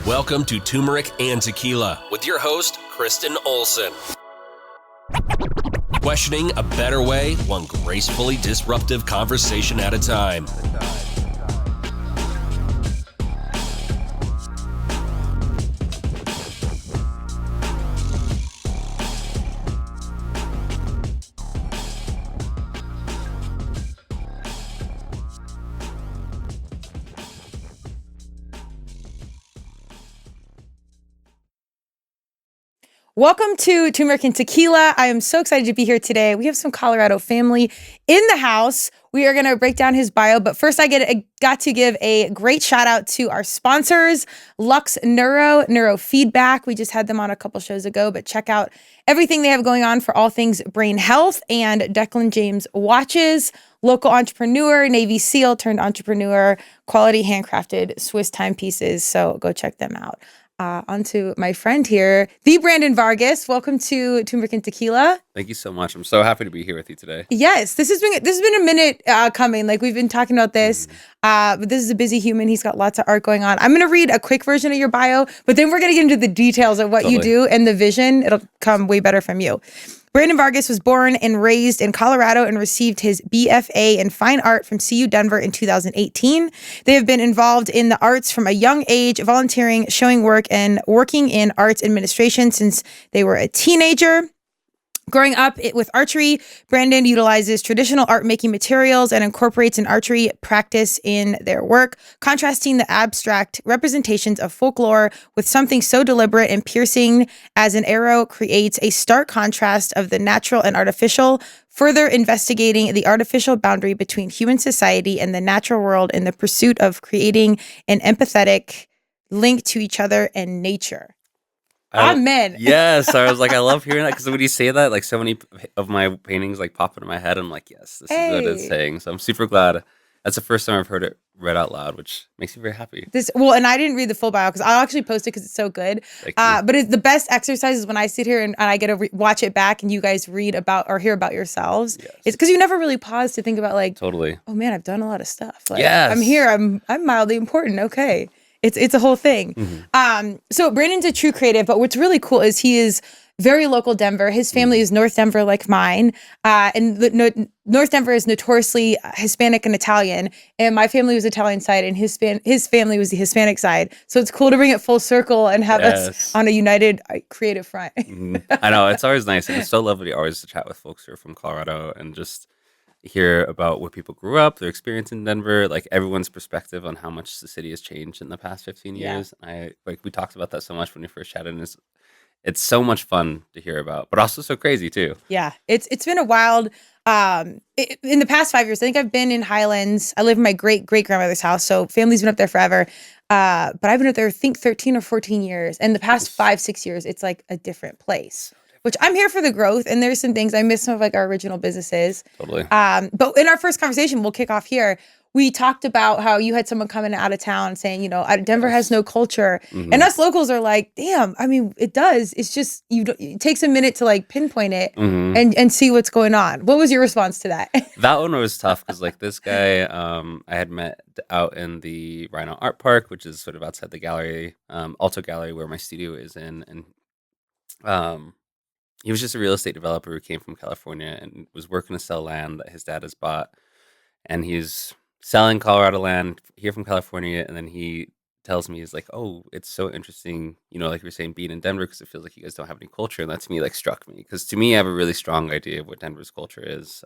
Welcome to Turmeric and Tequila with your host, Kristen Olson. Questioning a better way, one gracefully disruptive conversation at a time. Welcome to Turmeric and Tequila. I am so excited to be here today. We have some Colorado family in the house. We are going to break down his bio, but first I got to give a great shout out to our sponsors, Lux Neurofeedback. We just had them on a couple shows ago, but check out everything they have going on for all things brain health, and Declan James watches, local entrepreneur, Navy SEAL turned entrepreneur, quality handcrafted Swiss timepieces. So go check them out. On to my friend here, the Brandon Vargas. Welcome to Turmeric and Tequila. Thank you so much. I'm so happy to be here with you today. Yes, this has been a minute coming. Like, we've been talking about this, but this is a busy human. He's got lots of art going on. I'm going to read a quick version of your bio, but then we're going to get into the details of what you do and the vision. It'll come way better from you. Brandon Vargas was born and raised in Colorado and received his BFA in Fine Art from CU Denver in 2018. They have been involved in the arts from a young age, volunteering, showing work, and working in arts administration since they were a teenager. Growing up with archery, Brandon utilizes traditional art-making materials and incorporates an archery practice in their work, contrasting the abstract representations of folklore with something so deliberate and piercing as an arrow creates a stark contrast of the natural and artificial, further investigating the artificial boundary between human society and the natural world in the pursuit of creating an empathetic link to each other and nature. Amen. Yes, I was like, I love hearing that, because when you say that, like, so many of my paintings like pop into my head. I'm like, yes, this is what it's saying. So I'm super glad. That's the first time I've heard it read out loud, which makes me very happy. And I didn't read the full bio because I'll actually post it because it's so good. But the best exercise is when I sit here and I get to watch it back and you guys read about or hear about yourselves. Yes. It's because you never really pause to think about, like, totally. Oh man, I've done a lot of stuff. Like, yes. I'm here. I'm mildly important. Okay. It's a whole thing. Mm-hmm. So Brandon's a true creative, but what's really cool is he is very local Denver. His family is North Denver, like mine. And North Denver is notoriously Hispanic and Italian. And my family was Italian side, and his family was the Hispanic side. So it's cool to bring it full circle and have us on a united creative front. I know. It's always nice. And it's so lovely always to chat with folks who are from Colorado and just hear about where people grew up, their experience in Denver, like everyone's perspective on how much the city has changed in the past 15 years. We talked about that so much when we first chatted, and it's so much fun to hear about, but also so crazy too. Yeah, it's been a wild. In the past 5 years, I think I've been in Highlands. I live in my great grandmother's house, so family's been up there forever. But I've been up there, I think, 13 or 14 years, and the past 5-6 years, it's like a different place. Which I'm here for the growth, and there's some things I miss, some of like our original businesses. Totally. But in our first conversation, we'll kick off here. We talked about how you had someone coming out of town saying, Denver has no culture, and us locals are like, damn. I mean, it does. It's just it takes a minute to like pinpoint it and see what's going on. What was your response to that? That one was tough because like this guy, I had met out in the Rhino Art Park, which is sort of outside the gallery, Alto Gallery, where my studio is in, and he was just a real estate developer who came from California and was working to sell land that his dad has bought. And he's selling Colorado land here from California. And then he tells me, he's like, oh, it's so interesting, like you were saying, being in Denver, because it feels like you guys don't have any culture. And that to me, like, struck me. Because to me, I have a really strong idea of what Denver's culture is,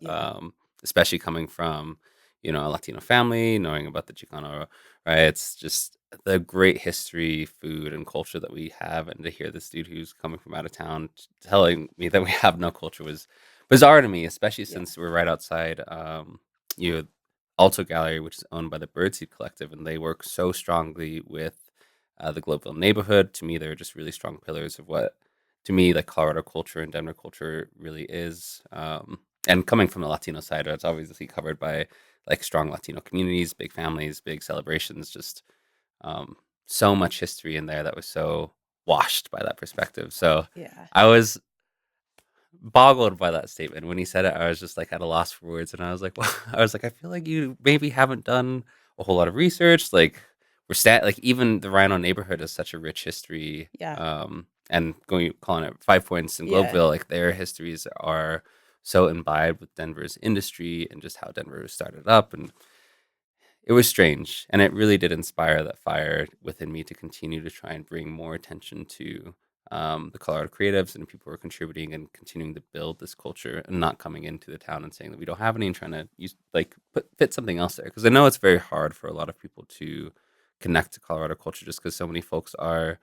especially coming from, a Latino family, knowing about the Chicano, right? It's just the great history, food, and culture that we have. And to hear this dude who's coming from out of town telling me that we have no culture was bizarre to me, especially since we're right outside, Alto Gallery, which is owned by the Birdseed Collective, and they work so strongly with the Globeville neighborhood. To me, they're just really strong pillars of what, to me, like Colorado culture and Denver culture really is. And coming from the Latino side, it's obviously covered by like strong Latino communities, big families, big celebrations, just so much history in there that was so washed by that perspective. So I was boggled by that statement. When he said it, I was just like at a loss for words. And I was like, I feel like you maybe haven't done a whole lot of research. Like, like even the Rhino neighborhood has such a rich history. Yeah. And calling it 5 Points and Yeah. Globeville, like their histories are so imbibed with Denver's industry and just how Denver was started up. And it was strange, and it really did inspire that fire within me to continue to try and bring more attention to the Colorado creatives and people who are contributing and continuing to build this culture, and not coming into the town and saying that we don't have any and trying to use fit something else there. Because I know it's very hard for a lot of people to connect to Colorado culture just because so many folks are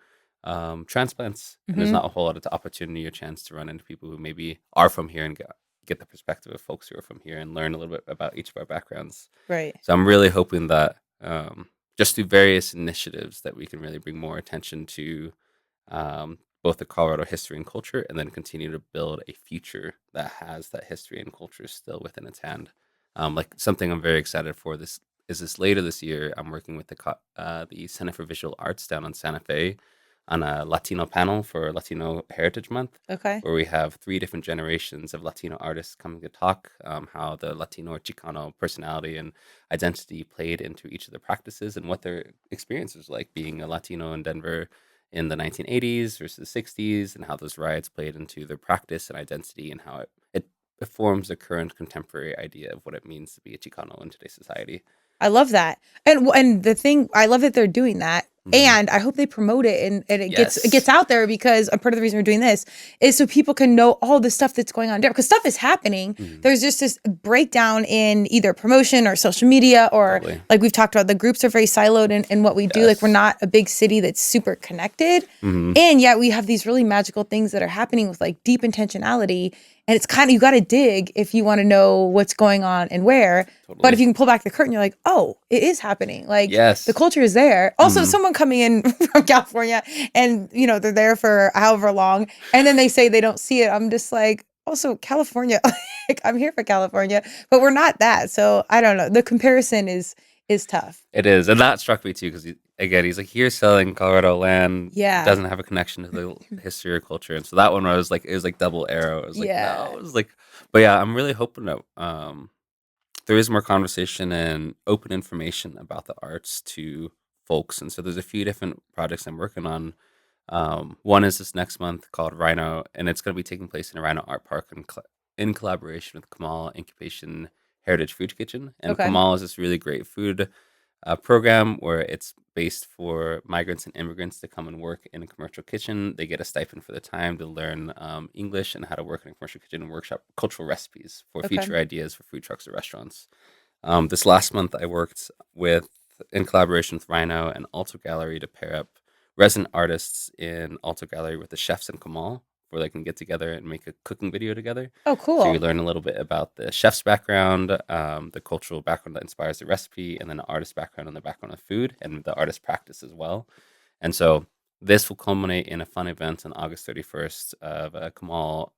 transplants, and there's Hmm. not a whole lot of opportunity or chance to run into people who maybe are from here and get the perspective of folks who are from here and learn a little bit about each of our backgrounds. Right. So I'm really hoping that just through various initiatives that we can really bring more attention to both the Colorado history and culture, and then continue to build a future that has that history and culture still within its hand. Like something I'm very excited for this later this year. I'm working with the Center for Visual Arts down in Santa Fe on a Latino panel for Latino Heritage Month, Okay. where we have 3 different generations of Latino artists coming to talk how the Latino or Chicano personality and identity played into each of the practices and what their experience was like being a Latino in Denver in the 1980s versus the 60s, and how those riots played into their practice and identity, and how it forms the current contemporary idea of what it means to be a Chicano in today's society. I love that. And the thing, I love that they're doing that. Mhm. And I hope they promote it and it Yes. gets out there, because a part of the reason we're doing this is so people can know all the stuff that's going on there, because stuff is happening. Mhm. There's just this breakdown in either promotion or social media, or Totally. like we've talked about, the groups are very siloed in what we do. Like we're Yes. not a big city that's super connected. Mhm. And yet we have these really magical things that are happening with like deep intentionality. And it's kind of, you got to dig if you want to know what's going on and where. But Totally. if you can pull back the curtain, you're like, oh, it is happening. Like Yes. the culture is there. Also, Mhm. someone coming in from California and, they're there for however long, and then they say they don't see it. I'm just like, also California, like I'm here for California, but we're not that. So I don't know. The comparison is tough. It is, and that struck me too because he's like, "Here's selling Colorado land, Yeah. doesn't have a connection to the history or culture." And so that one, I was like, it was like double arrow. I was like, Yeah. no, it was like, but yeah, I'm really hoping that there is more conversation and open information about the arts to folks. And so there's a few different projects I'm working on. One is this next month called Rhino, and it's going to be taking place in a Rhino Art Park in collaboration with Kamal Incubation Heritage Food Kitchen. And Okay. Kamal is this really great food program where it's based for migrants and immigrants to come and work in a commercial kitchen. They get a stipend for the time to learn English and how to work in a commercial kitchen and workshop cultural recipes for Okay. future ideas for food trucks or restaurants. This last month, I worked in collaboration with Rhino and Alto Gallery to pair up resident artists in Alto Gallery with the chefs in Kamal, where they can get together and make a cooking video together. Oh, So cool. you learn a little bit about the chef's background, the cultural background that inspires the recipe, and then the artist background and the background of food, and the artist practice as well. And so this will culminate in a fun event on August 31st of a Kamal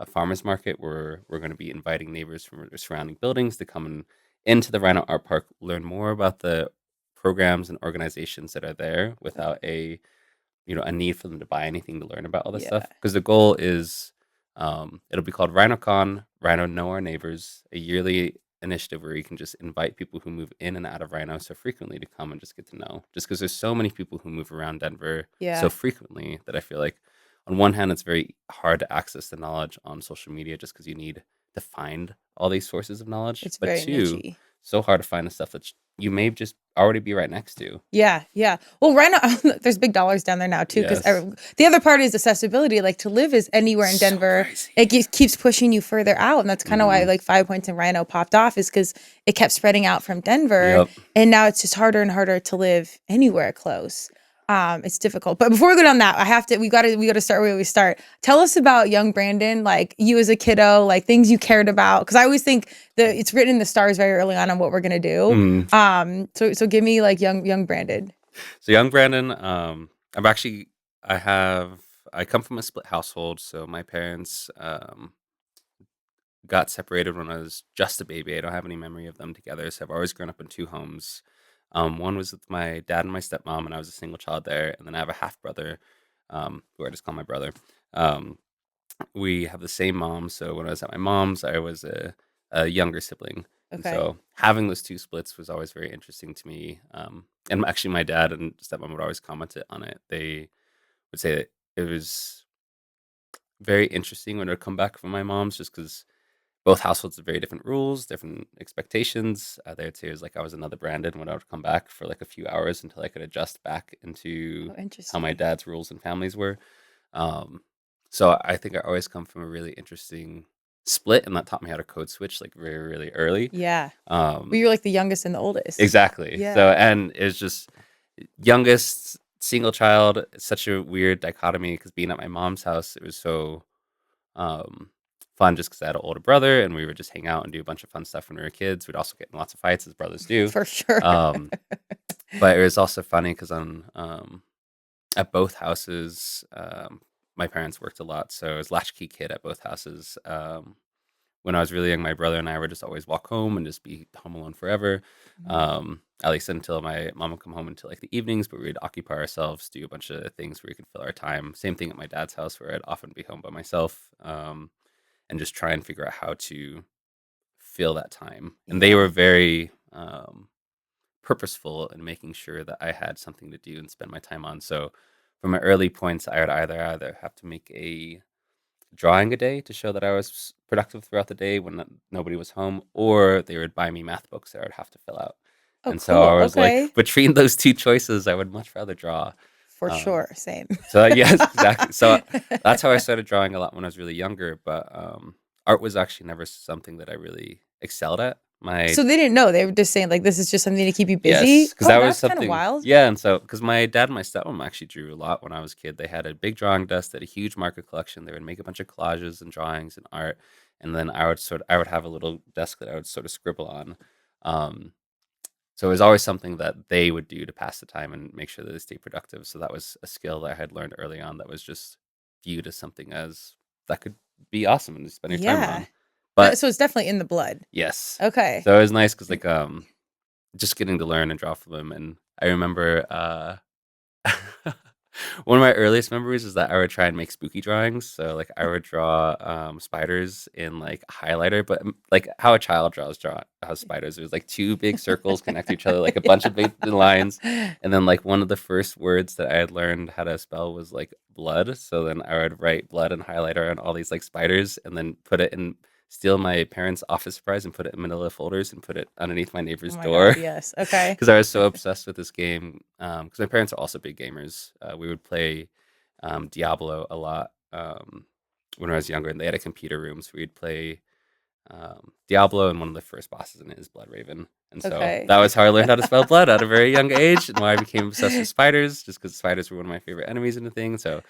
farmers market, where we're going to be inviting neighbors from the surrounding buildings to come into the Rhino Art Park, learn more about the programs and organizations that are there without a need for them to buy anything to learn about all this stuff. Yeah. Because the goal is, it'll be called RhinoCon, Rhino Know Our Neighbors, a yearly initiative where you can just invite people who move in and out of Rhino so frequently to come and just get to know. Just because there's so many people who move around Denver Yeah. so frequently that I feel like, on one hand, it's very hard to access the knowledge on social media just because you need to find all these sources of knowledge. It's But very two, nichey. so hard to find the stuff that you may just already be right next to. Yeah, yeah. Well, right now there's big dollars down there now too, because Yes. the other part is accessibility. Like to live is anywhere in So Denver. crazy. It keeps pushing you further out, and that's kind of why Mhm. like 5 Points and Rhino popped off, is because it kept spreading out from Denver, Yep. and now it's just harder and harder to live anywhere close. It's difficult. But before we go down that, we gotta start where we start. Tell us about young Brandon, like you as a kiddo, like things you cared about. Because I always think that it's written in the stars very early on what we're gonna do. Mhm. So give me like young Brandon. So young Brandon, I come from a split household. So my parents got separated when I was just a baby. I don't have any memory of them together. So I've always grown up in 2 homes. One was with my dad and my stepmom, and I was a single child there. And then I have a half brother, who I just call my brother. Um, we have the same mom. So when I was at my mom's, I was a younger sibling. And Okay. so having those two splits was always very interesting to me. and actually my dad and stepmom would always comment on it. They would say that it was very interesting when it would come back from my mom's, just because both households have very different rules, different expectations. They would say it was like I was another Brandon when I would come back for like a few hours until I could adjust back into Oh, how my interesting. dad's rules and families were. Um, so I think I always come from a really interesting split, and that taught me how to code switch like very, really early. Yeah. Well, Um, you're like the youngest and the oldest. exactly. Yeah. So, and it's just youngest single child. It's such a weird dichotomy because being at my mom's house, it was so um, fun just because I had an older brother and we would just hang out and do a bunch of fun stuff when we were kids. We'd also get in lots of fights as brothers do. For sure. Um, but it was also funny because on at both houses, my parents worked a lot, so I was latchkey kid at both houses. When I was really young, my brother and I would just always walk home and just be home alone forever. Mhm. At least until my mom would come home until like the evenings, but we'd occupy ourselves, do a bunch of things where we could fill our time. Same thing at my dad's house, where I'd often be home by myself, and just try and figure out how to fill that time. And they Yeah. were very purposeful in making sure that I had something to do and spend my time on. So from my early points, I would either have to make a drawing a day to show that I was productive throughout the day when nobody was home, or they would buy me math books that I would have to fill out. Oh, And so cool. I was like, Okay. between those two choices, I would much rather draw. For Um, sure. Same. so yes, exactly. So that's how I started drawing a lot when I was really younger. But art was actually never something that I really excelled at. My So they didn't know. They were just saying like this is just something to keep you Yes, busy. because Oh, that was that's kind of something. wild. Yeah, and so because my dad and my stepmom actually drew a lot when I was a kid. They had a big drawing desk, they had a huge marker collection. They would make a bunch of collages and drawings and art, and then I would have a little desk that I would sort of scribble on. Um, so it was always something that they would do to pass the time and make sure that they stay productive. So that was a skill that I had learned early on that was just viewed as something as that could be awesome and to spend your time Yeah. on. But So it's definitely in the blood. yes, Okay. so it was nice because like just getting to learn and draw from them. And I remember one of my earliest memories is that I would try and make spooky drawings. So like I would draw spiders in like a highlighter, but like how a child draws spiders. It was like two big circles connect to each other, like a bunch of big lines. And then like one of the first words that I had learned how to spell was like blood. So then I would write blood and highlighter on all these like spiders and then put it in steal my parents' office supplies and put it in manila folders and put it underneath my Oh neighbor's my door God. Yes. Okay. because I was so obsessed with this game. Because my parents are also big gamers. We would play Diablo a lot when I was younger, and they had a computer room, so we'd play Diablo, and one of the first bosses in it is Blood Raven. And so Okay. that was how I learned how to spell blood at a very young age, and why I became obsessed with spiders, just because spiders were one of my favorite enemies in the thing. So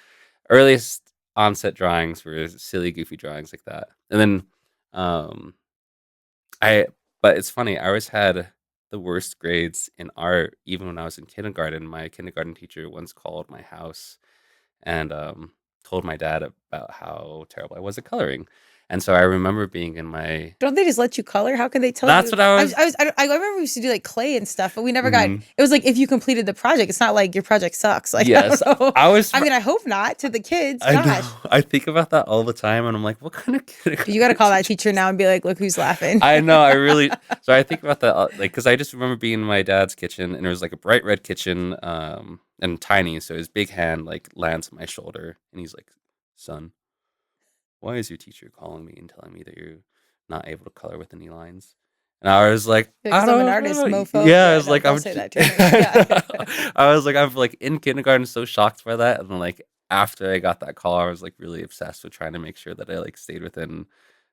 earliest onset drawings were silly, goofy drawings like that. And then um, I but it's funny, I always had the worst grades in art even when I was in kindergarten. My kindergarten teacher once called my house and told my dad about how terrible I was at coloring. And so I remember being in my Don't they just let you color? How can they tell That's you? what I was I remember we used to do like clay and stuff, but we never got. Mhm. It was like if you completed the project, it's not like your project sucks. Like I Yes. don't know. I was I mean, I hope not to the kids. I Gosh, know. I think about that all the time and I'm like, what kind of you got to kindergarten call that teacher teacher now and be like, look who's laughing. I know, I really so I think about that, like, because I just remember being in my dad's kitchen, and it was like a bright red kitchen, and tiny. So his big hand like lands on my shoulder, and he's like, "Son, why is your teacher calling me and telling me that you're not able to color with any lines?" And I was like, "I Because I'm an don't artist, know." mofo. Yeah, I Yeah, was no, like, don't say that to me. Yeah. I was like, I'm like in kindergarten, so shocked by that, and then like after I got that call, I was like really obsessed with trying to make sure that I like stayed within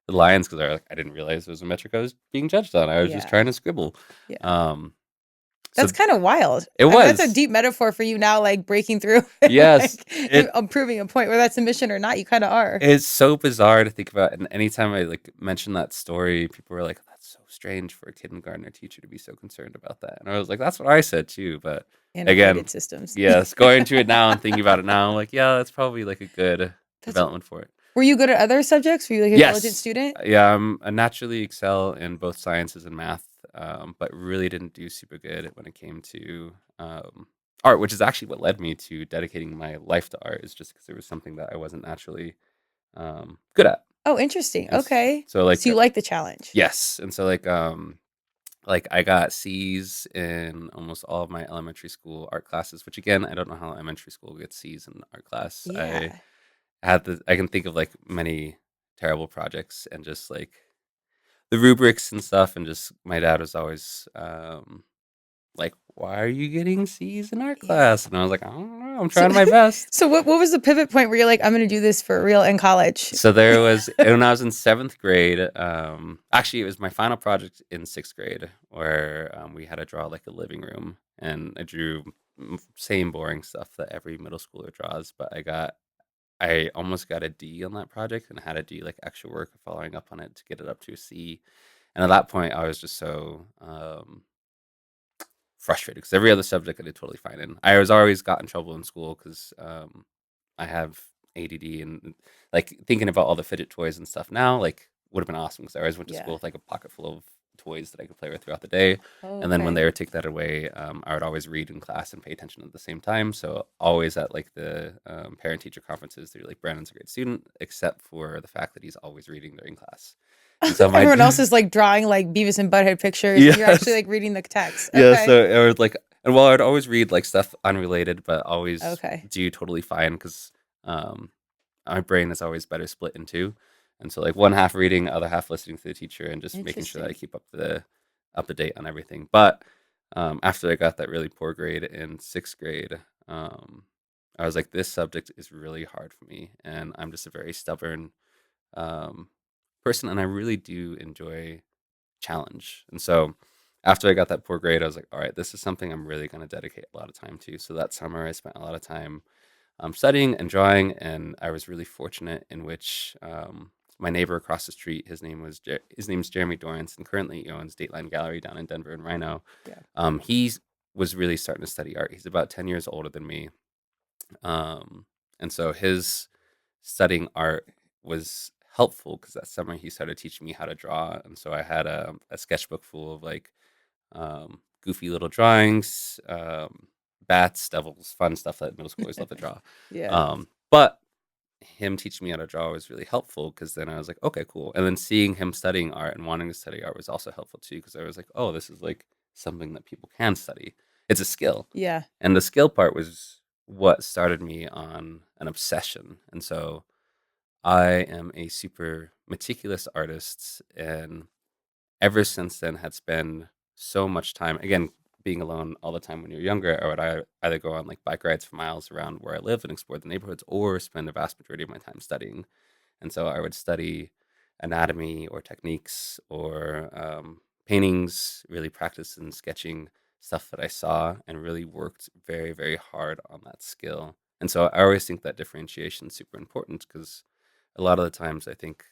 the lines because I didn't realize it was a metric I was being judged on. I was just Yeah. trying to scribble. Yeah. Um, so That's kind of wild. it I mean, that's a was. deep metaphor for you now, like breaking through, and, Yes, like proving a point, whether that's a mission or not. You kind of are. it's so bizarre to think about. And anytime I like mention that story, people were like, "That's so strange for a kindergartner teacher to be so concerned about that." And I was like, "That's what I said too." But again, Integrated systems. yes, going to it now and thinking about it now, I'm like, yeah, that's probably like a good That's. development for it. Were you good at other subjects? Were you like a diligent Yes. student? Yeah, I naturally excel in both sciences and math, but really didn't do super good when it came to art, which is actually what led me to dedicating my life to art, is just because it was something that I wasn't naturally good at. Oh, interesting. And Okay. so like So you like the challenge. yes, and so like like I got C's in almost all of my elementary school art classes, which again, I don't know how elementary school gets C's in art class. Yeah. I can think of like many terrible projects and just like the rubrics and stuff, and just my dad was always like, "Why are you getting C's in art Yeah. class?" And I was like, "I don't know, I'm trying my best." So what was the pivot point where you're like, I'm going to do this for real in college? So there was when I was in 7th grade. Actually, it was my final project in 6th grade, where we had to draw like a living room, and I drew same boring stuff that every middle schooler draws. But I almost got a D on that project, and had to do like extra work following up on it to get it up to a C. And at that point, I was just so frustrated because every other subject I did totally fine in. I was always got in trouble in school because I have ADD, and like thinking about all the fidget toys and stuff now, like would have been awesome because I always went to school with like a pocket full of toys that I could play with throughout the day. Oh, And then when okay. they would take that away, I would always read in class and pay attention at the same time. So always at like the parent teacher conferences, they're like, Brandon's a great student, except for the fact that he's always reading during class. And so Everyone else is like drawing like Beavis and Butthead pictures. And you're actually yes, like reading the text. yeah. Okay. So it was like, and well, I'd always read like stuff unrelated, but always Okay. do totally fine because um, my brain is always better split in two. And so like one half reading, other half listening to the teacher, and just making sure that I Interesting. keep up to date on everything. But after I got that really poor grade in 6th grade, I was like, this subject is really hard for me, and I'm just a very stubborn um, person, and I really do enjoy challenge. And so after I got that poor grade, I was like, all right, this is something I'm really going to dedicate a lot of time to. So that summer, I spent a lot of time studying and drawing, and I was really fortunate in which my neighbor across the street, his name's Jeremy Dorrance, and currently he owns Dateline Gallery down in Denver and Reno. Yeah. He was really starting to study art. He's about 10 years older than me, and so his studying art was helpful because that summer he started teaching me how to draw, and so I had a sketchbook full of like goofy little drawings, bats, devils, fun stuff that middle schoolers love to draw. Yeah. But him teaching me how to draw was really helpful because then I was like, okay, cool. And then seeing him studying art and wanting to study art was also helpful too because I was like, oh, this is like something that people can study. It's a skill. Yeah. And the skill part was what started me on an obsession. And so I am a super meticulous artist, and ever since then had spent so much time, again, being alone all the time when you're younger. I would either go on like bike rides for miles around where I live and explore the neighborhoods, or spend the vast majority of my time studying. And so I would study anatomy or techniques or paintings, really practice in sketching stuff that I saw, and really worked very, very hard on that skill. And so I always think that differentiation is super important because a lot of the times I think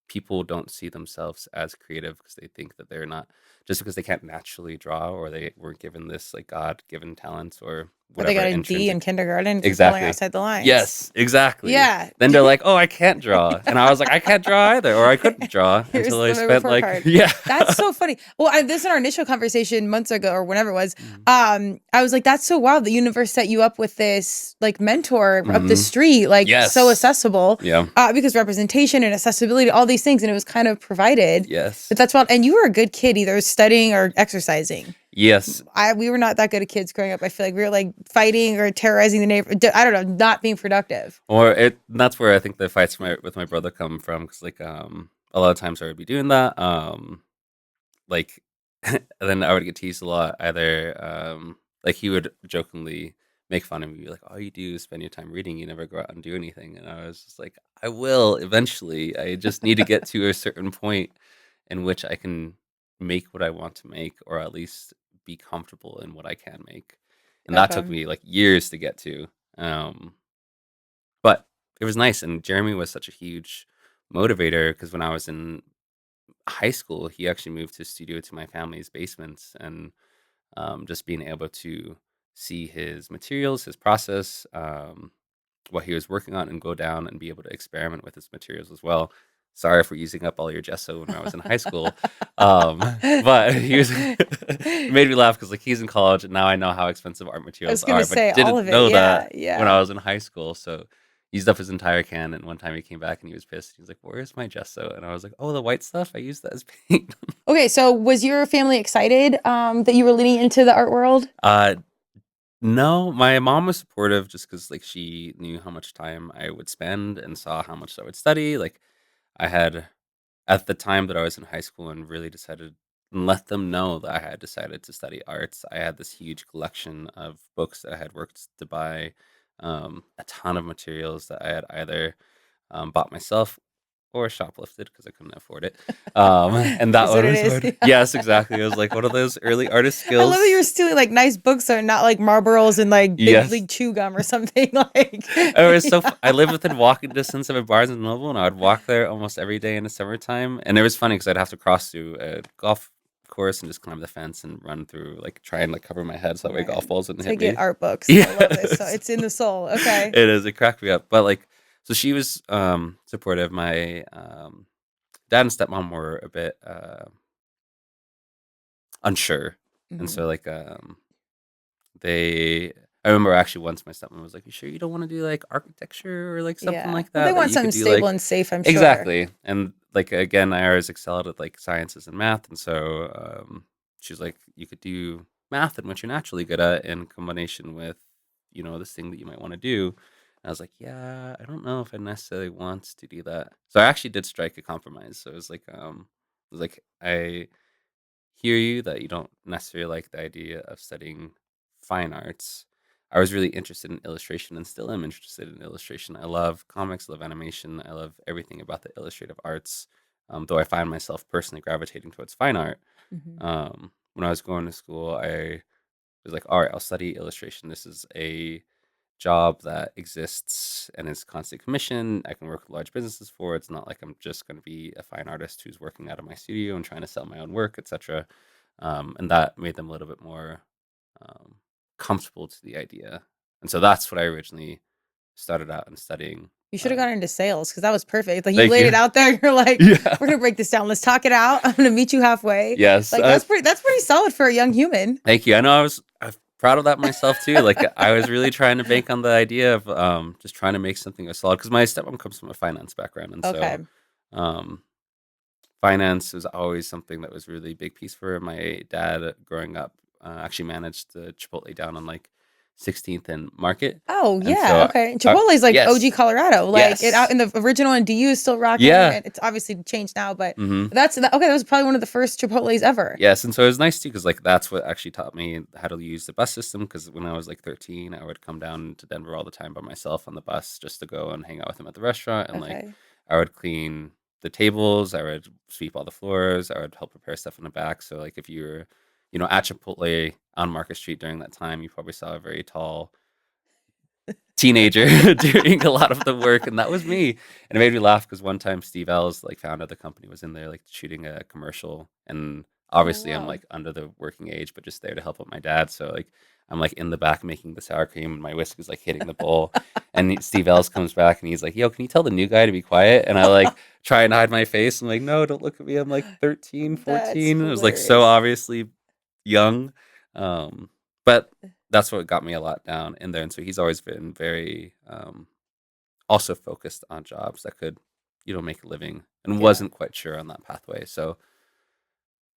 people don't see themselves as creative because they think that they're not, just because they can't naturally draw, or they weren't given this like God-given talents or Or they whatever got a D in intrinsic. kindergarten for filling Exactly. outside the lines. Yes, exactly. Yeah. Then they're like, "Oh, I can't draw," and I was like, "I can't draw either," or I couldn't draw Here's until I my spent report like card. yeah. That's so funny. Well, this in our initial conversation months ago or whenever it was, I was like, that's so wild. The universe set you up with this like mentor up the Mhm. street, like so Yes. accessible, Yeah. because representation and accessibility, all these things, and it was kind of provided. Yes. But that's wild. And you were a good kid, either studying or exercising. Yes. We were not that good at kids growing up. I feel like we were like fighting or terrorizing the neighbor. I don't know, not being productive. That's where I think the fights with my brother come from because like a lot of times I would be doing that like and then I would get teased a lot. Either like he would jokingly make fun of me, be like, "All you do is spend your time reading. You never go out and do anything." And I was just like, "I will eventually. I just need to get to a certain point in which I can make what I want to make, or at least be comfortable in what I can make." And that took Okay. me like years to get to. But it was nice, and Jeremy was such a huge motivator because when I was in high school, he actually moved his studio to my family's basement, and just being able to see his materials, his process, what he was working on, and go down and be able to experiment with his materials as well. Sorry for using up all your gesso when I was in high school, but it made me laugh because like he's in college, and now I know how expensive art I was materials gonna are, say but all didn't of it. know Yeah, that when yeah. I was in high school. So used up his entire can. And one time he came back and he was pissed. He was like, "Where's my gesso?" And I was like, "Oh, the white stuff. I used that as paint." Okay, so was your family excited that you were leaning into the art world? uh, no, my mom was supportive just because like she knew how much time I would spend and saw how much I would study. Like I had at the time that I was in high school and really decided and let them know that I had decided to study arts. I had this huge collection of books that I had worked to buy, a ton of materials that I had either bought myself or shoplifted because I couldn't afford it. And that Is what one it was is. hard. Yes, exactly. It was like one of those early artist I love that you're skills. stealing like nice books that are not like Marlboros and like big Yes. league chew gum or something like. It was so. I lived within walking distance of a Barnes and Noble, and I would walk there almost every day in the summertime. And it was funny because I'd have to cross through a golf course and just climb the fence and run through, like try and like cover my head so that way Right. golf balls didn't To hit get me. art books. I love it. So Yes, it's in the soul. Okay. it is. It cracked me up. But like, so she was supportive. My dad and stepmom were a bit unsure, and Mhm. so like they. I remember actually once my stepmom was like, "You sure you don't want to do like architecture or like something Yeah. like Well, they that want you could something do stable like." and safe, I'm sure. Exactly. And like again, I always excelled at like sciences and math, and so she's like, "You could do math and what you're naturally good at in combination with, this thing that you might want to do." And I was like, "Yeah, I don't know if I necessarily want to do that." So I actually did strike a compromise. So I hear you that you don't necessarily like the idea of studying fine arts. I was really interested in illustration and still am interested in illustration. I love comics, love animation, I love everything about the illustrative arts. Though I find myself personally gravitating towards fine art. Mhm. When I was going to school, I was like, all right, I'll study illustration. This is a job that exists and is constant commission. I can work with large businesses for. It's not like I'm just going to be a fine artist who's working out of my studio and trying to sell my own work, etc. And that made them a little bit more um, comfortable to the idea. And so that's what I originally started out in studying. You should have Uh, gone into sales because that was perfect. Like you Thank laid you. it out there. You're like, Yeah. we're gonna break this down. Let's talk it out. I'm gonna meet you halfway. Yes. Like that's pretty solid for a young human. Thank you. I know I'm proud of that myself too. Like I was really trying to bank on the idea of just trying to make something as solid because my stepmom comes from a finance background, and Okay. so um, finance was always something that was really big piece for her. My dad growing up actually managed the Chipotle down on like 16th and Market, Oh and yeah. so Okay. Chipotle's like OG yes, Colorado. Like it out yes, in the original and DU is still rocking. yeah. And it's obviously changed now, but Hmm. okay. That was probably one of the first Chipotle's ever. Yes, and so it was nice too because like that's what actually taught me how to use the bus system. Because when I was like 13, I would come down to Denver all the time by myself on the bus just to go and hang out with him at the restaurant, and like Okay. I would clean the tables, I would sweep all the floors, I would help prepare stuff in the back. So like if you were, at Chipotle on Market Street during that time, you probably saw a very tall teenager doing a lot of the work, and that was me. And it made me laugh because one time Steve Ells, like founder of the company, was in there like shooting a commercial, and Oh obviously I'm wow. like under the working age, but just there to help out my dad. So like I'm like in the back making the sour cream, and my whisk is like hitting the bowl. And Steve Ells comes back and he's like, "Yo, can you tell the new guy to be quiet?" And I like try and hide my face. I'm like, "No, don't look at me. I'm like 13, That's 14." It was like so hilarious. obviously young. But that's what got me a lot down in there. And so he's always been very also focused on jobs that could, make a living, and Yeah. wasn't quite sure on that pathway. So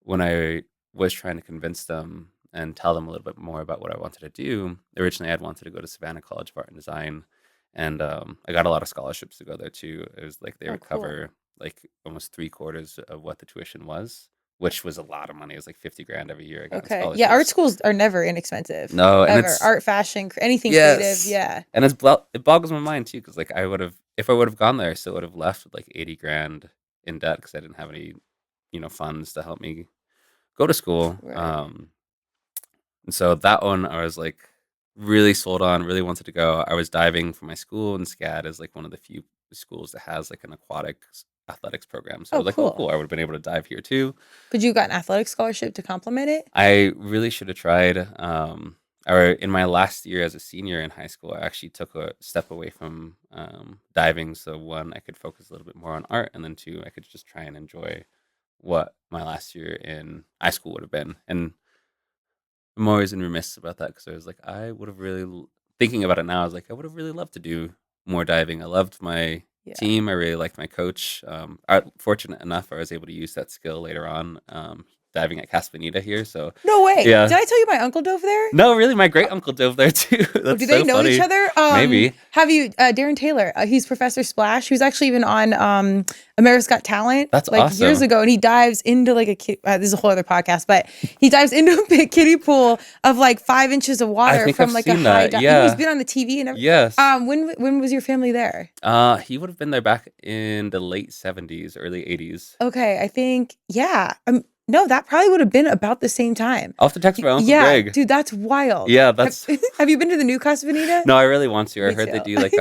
when I was trying to convince them and tell them a little bit more about what I wanted to do, originally I'd wanted to go to Savannah College of Art and Design. And I got a lot of scholarships to go there too. It was like they Oh would cool. cover like almost 3/4 of what the tuition was, which was a lot of money. It was like 50 grand every year I got in Okay. Yeah, art scholarships. schools are never inexpensive. No, and Ever. it's Art, fashion, anything creative. yes, Yeah. and it boggles my mind too, because like I would have if I would have gone there, I still would have left with like 80 grand in debt because I didn't have any, funds to help me go to school. Right. And so that one I was like really sold on, really wanted to go. I was diving for my school, and SCAD is like one of the few schools that has like an athletics program. So I Oh was like, oh, cool. cool. I would have been able to dive here too. Could you got an athletic scholarship to complement it? I really should have tried. Or in my last year as a senior in high school, I actually took a step away from diving. So one, I could focus a little bit more on art, and then two, I could just try and enjoy what my last year in high school would have been. And I'm always in remiss about that because I was like, I would have really thinking about it now. I was like, I would have really loved to do more diving. I loved my Yeah. team. I really liked my coach. Fortunate enough, I was able to use that skill later on, diving at Castaneda here. So No way. yeah. Did I tell you my uncle dove there? No, really, my great uncle dove there too. Oh, That's do they so know funny. each other? Maybe. Have you, Darren Taylor? He's Professor Splash. He was actually even on America's Got Talent. That's like awesome. years ago, and he dives into like this is a whole other podcast, but he dives into a big kiddie pool of like 5 inches of water from I've like a seen high that. dive. Yeah. He's been on the TV and everything. Yes. When was your family there? He would have been there back in the late 70s, early 80s. Okay, I think no, that probably would have been about the same time. I'll have to text my Uncle Yeah, Greg. dude, that's wild. Yeah, that's. Have you been to the new Castaneda? No, I really want to. I Me heard they too. do like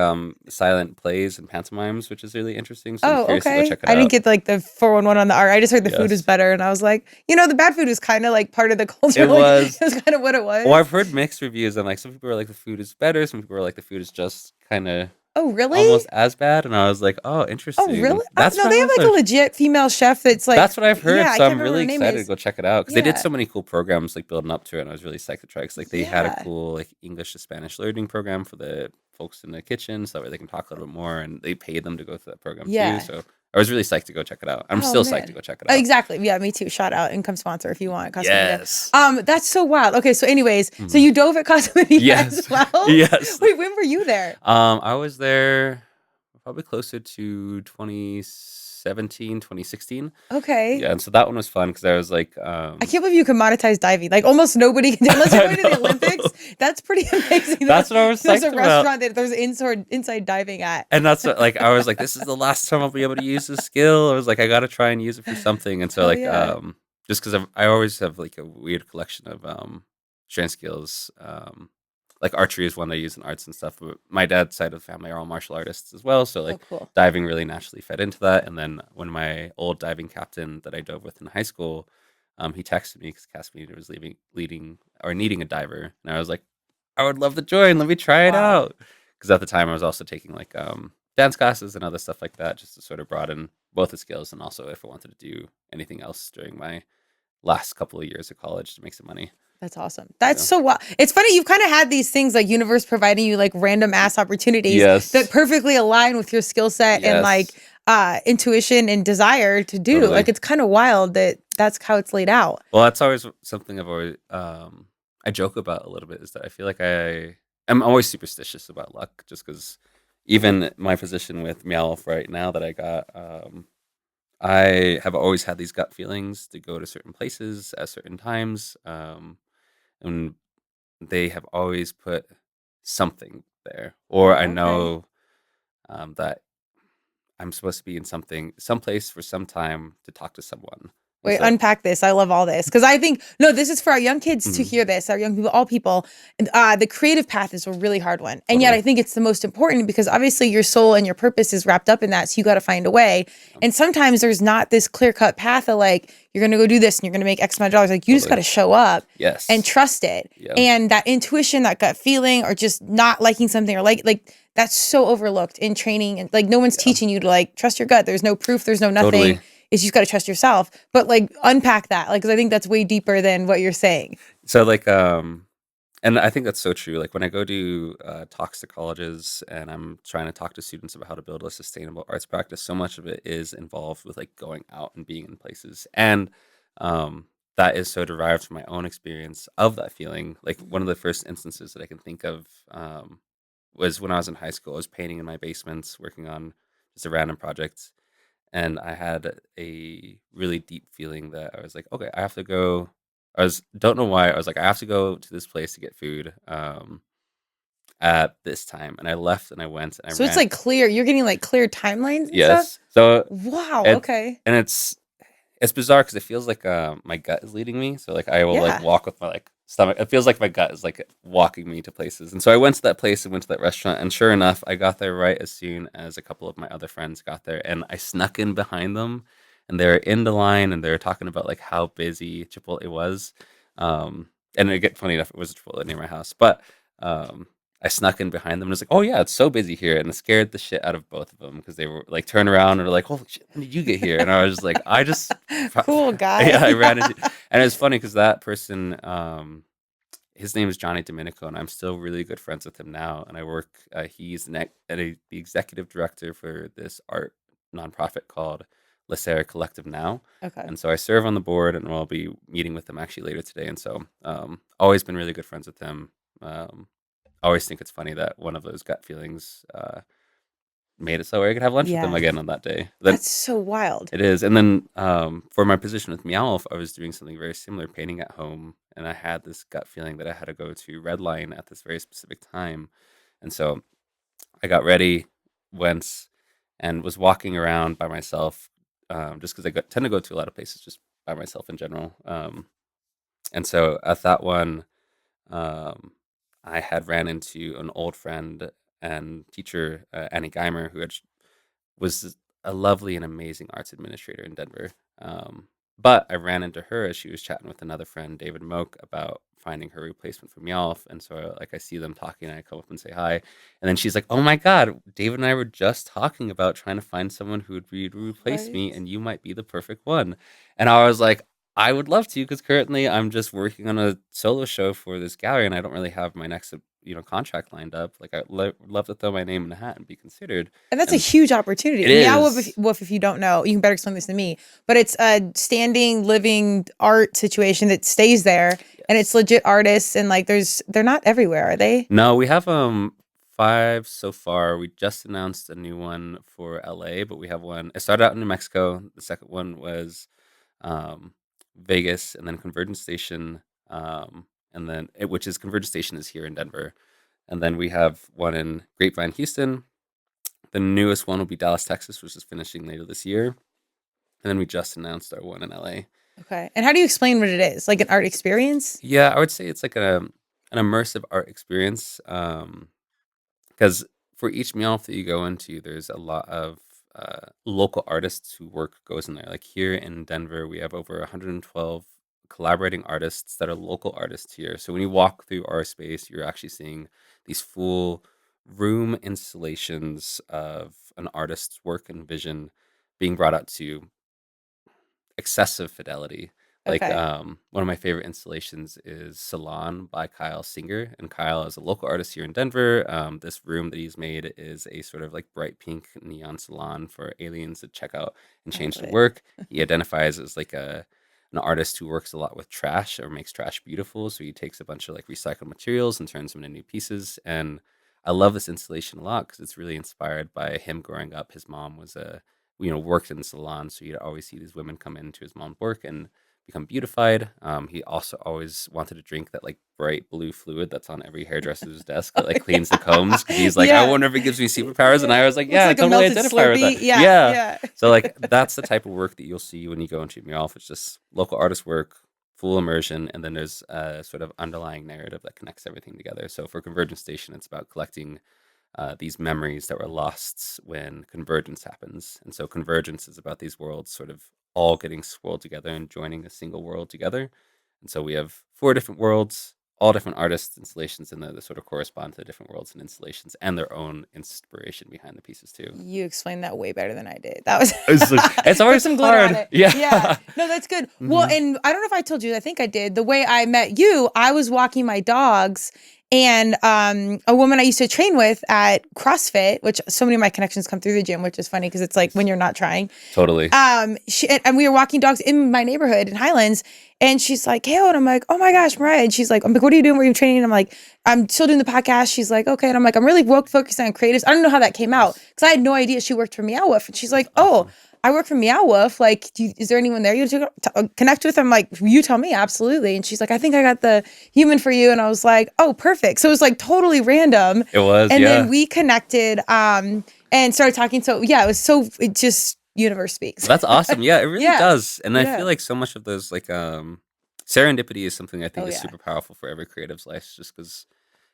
silent plays and pantomimes, which is really interesting. So I'm curious to go check it out. I didn't get like the 411 on the art. I just heard the food Yes. is better, and I was like, the bad food was kind of like part of the culture. It like, was. It was kind of what it was. Well, I've heard mixed reviews, and like some people are like the food is better, some people are like the food is just kind of Oh, really? almost as bad, and I was like, oh, interesting. Oh, really? That's no, what they I have was like a legit female chef that's like. That's what I've heard, Yeah, I so can't I'm remember really what her name excited is. to go check it out because they did Yeah. so many cool programs like building up to it, and I was really psyched to try because like they had Yeah. a cool like English to Spanish learning program for the folks in the kitchen, so that way they can talk a little bit more, and they paid them to go through that program Yeah. too. So I was really psyched to go check it out. I'm Oh, still man. psyched to go check it out. Exactly. Yeah, me too. Shout out and come sponsor if you want. Castaneda. Yes. That's so wild. Okay, so anyways, so you dove at Castaneda Yes. as well? Yes. Wait, when were you there? I was there probably closer to 2017, 2016. Okay. Yeah, and so that one was fun because I was like, I can't believe you can monetize diving. Like almost nobody can, unless you're going to the Olympics. That's pretty amazing. That's what I was There's a psyched about. restaurant that there's inside diving at. And that's what, like, I was like, this is the last time I'll be able to use this skill. I was like, I got to try and use it for something. And so, Hell like, yeah. just because I always have like a weird collection of strength skills. Like archery is one I use in arts and stuff. But my dad's side of the family are all martial artists as well. So, like, Cool. diving really naturally fed into that. And then when my old diving captain that I dove with in high school, he texted me because Castaneda was needing a diver. And I was like, I would love to join. Let me try it Wow. out. Because at the time I was also taking like dance classes and other stuff like that, just to sort of broaden both the skills and also if I wanted to do anything else during my last couple of years of college to make some money. That's awesome. That's so wild. It's funny. You've kind of had these things like universe providing you like random ass opportunities Yes. that perfectly align with your skill set and Yes. like intuition and desire to do. Totally. Like it's kind of wild that that's how it's laid out. Well, that's always something I've always I joke about a little bit is that I feel like I'm always superstitious about luck just because even my position with Meow Wolf right now that I got, I have always had these gut feelings to go to certain places at certain times. And they have always put something there. Or I Okay. know that I'm supposed to be in someplace for some time to talk to someone. Wait, So- unpack this. I love all this because I think this is for our young kids to Mhm. hear this. Our young people, all people. The creative path is a really hard one, and yet Totally. I think it's the most important because obviously your soul and your purpose is wrapped up in that. So you got to find a way. And sometimes there's not this clear cut path of like you're gonna go do this and you're gonna make X amount of dollars. Like you just got Totally. to show up Yes. and trust it. Yeah. And that intuition, that gut feeling, or just not liking something, or like that's so overlooked in training. And like no one's teaching you to like trust your gut. There's no proof. There's no nothing. Totally. It's you just got to trust yourself. But like unpack that, like, because I think that's way deeper than what you're saying. So like and I think that's so true. Like when I go do talks to colleges and I'm trying to talk to students about how to build a sustainable arts practice, so much of it is involved with like going out and being in places. And that is so derived from my own experience of that feeling. Like one of the first instances that I can think of was when I was in high school. I was painting in my basement, working on just a random project. And I had a really deep feeling that I was like, okay, I have to go. Don't know why. I was like, I have to go to this place to get food at this time. And I left and I went and I So it's ran. like clear. You're getting like clear timelines and stuff. Yes. So, Wow. It- Okay. and it's bizarre because it feels like my gut is leading me. So like I will like Yeah. walk with my like stomach. It feels like my gut is like walking me to places. And so I went to that place and went to that restaurant. And sure enough, I got there right as soon as a couple of my other friends got there. And I snuck in behind them. And they were in the line and they were talking about like how busy Chipotle was. And funny enough, it was a Chipotle near my house. But I snuck in behind them and was like, oh yeah, it's so busy here. And it scared the shit out of both of them because they were like turned around and were like, holy shit, when did you get here? And I was just like, I just Cool guy. yeah, I ran into, and it's funny because that person, his name is Johnny Domenico, and I'm still really good friends with him now. And I work. He's the executive director for this art nonprofit called Lacera Collective now. Okay. And so I serve on the board, and I'll be meeting with him actually later today. And so, always been really good friends with him. Always think it's funny that one of those gut feelings made it so I could have lunch with him Yeah. again on that day. That's so wild. It is. And then for my position with Meow Wolf, I was doing something very similar, painting at home. And I had this gut feeling that I had to go to Red Line at this very specific time. And so I got ready, went, and was walking around by myself just because tend to go to a lot of places just by myself in general. And so at that one, um, I had ran into an old friend and teacher, Annie Geimer, who was a lovely and amazing arts administrator in Denver. But I ran into her as she was chatting with another friend, David Moak, about finding her replacement for Meowth. And so I see them talking, and I come up and say hi. And then she's like, "Oh my God, David and I were just talking about trying to find someone who would replace me, and you might be the perfect one." And I was like, I would love to, because currently I'm just working on a solo show for this gallery, and I don't really have my next contract lined up. Like, I'd love to throw my name in the hat and be considered. And that's a huge opportunity. It Meow is. Wolf, if you don't know, you can better explain this than me, but it's a standing, living art situation that stays there, and it's legit artists, and like they're not everywhere, are they? No, we have 5 so far. We just announced a new one for LA, but we have one. It started out in New Mexico. The second one was Vegas, and then Convergence Station, and then which is Convergence Station is here in Denver, and then we have one in Grapevine, Houston. The newest one will be Dallas, Texas, which is finishing later this year, and then we just announced our one in LA. Okay, and how do you explain what it is? Like an art experience? Yeah, I would say it's like an immersive art experience, because for each meal that you go into, there's a lot of local artists whose work goes in there. Like here in Denver, we have over 112 collaborating artists that are local artists here. So when you walk through our space, you're actually seeing these full room installations of an artist's work and vision being brought out to excessive fidelity. Like Okay. one of my favorite installations is Salon by Kyle Singer, and Kyle is a local artist here in Denver. This room that he's made is a sort of like bright pink neon salon for aliens to check out and change love their it. work. He identifies as like an artist who works a lot with trash or makes trash beautiful. So he takes a bunch of like recycled materials and turns them into new pieces. And I love this installation a lot because it's really inspired by him growing up. His mom was worked in the salon, so you'd always see these women come into his mom's work and become beautified. He also always wanted to drink that like bright blue fluid that's on every hairdresser's desk that like cleans the combs. 'Cause he's like, I wonder if it gives me superpowers. And I was like, Looks yeah, I like a totally melted identify with Slurpee. that. Yeah. So like that's the type of work that you'll see when you go into Meow Wolf. It's just local artist work, full immersion, and then there's a sort of underlying narrative that connects everything together. So for Convergence Station, it's about collecting these memories that were lost when convergence happens. And so convergence is about these worlds sort of all getting swirled together and joining a single world together. And so we have 4 different worlds, all different artists, installations in there that sort of correspond to the different worlds and installations and their own inspiration behind the pieces too. You explained that way better than I did. That was It's always put some glitter hard. on it. Yeah. No, that's good. Well, and I don't know if I told you, I think I did. The way I met you, I was walking my dogs, and a woman I used to train with at CrossFit, which so many of my connections come through the gym, which is funny because it's like when you're not trying. Totally. And we were walking dogs in my neighborhood in Highlands, and she's like, "Hey," and I'm like, "Oh my gosh, Mariah." And she's like, "I'm like, what are you doing? Where are you training?" And I'm like, "I'm still doing the podcast." She's like, "Okay." And I'm like, "I'm really focused on creatives." I don't know how that came out because I had no idea she worked for Meow Wolf. And she's like, "Oh, I work for Meow Wolf. Like, is there anyone there you connect with?" I'm like, "You tell me." Absolutely. And she's like, "I think I got the human for you." And I was like, "Oh, perfect." So it was like totally random. It was, and yeah. then we connected and started talking. So yeah, it just universe speaks. That's awesome. Yeah, it really Yeah. does. And I Yeah. feel like so much of those like serendipity is something I think is yeah. super powerful for every creative's life, just because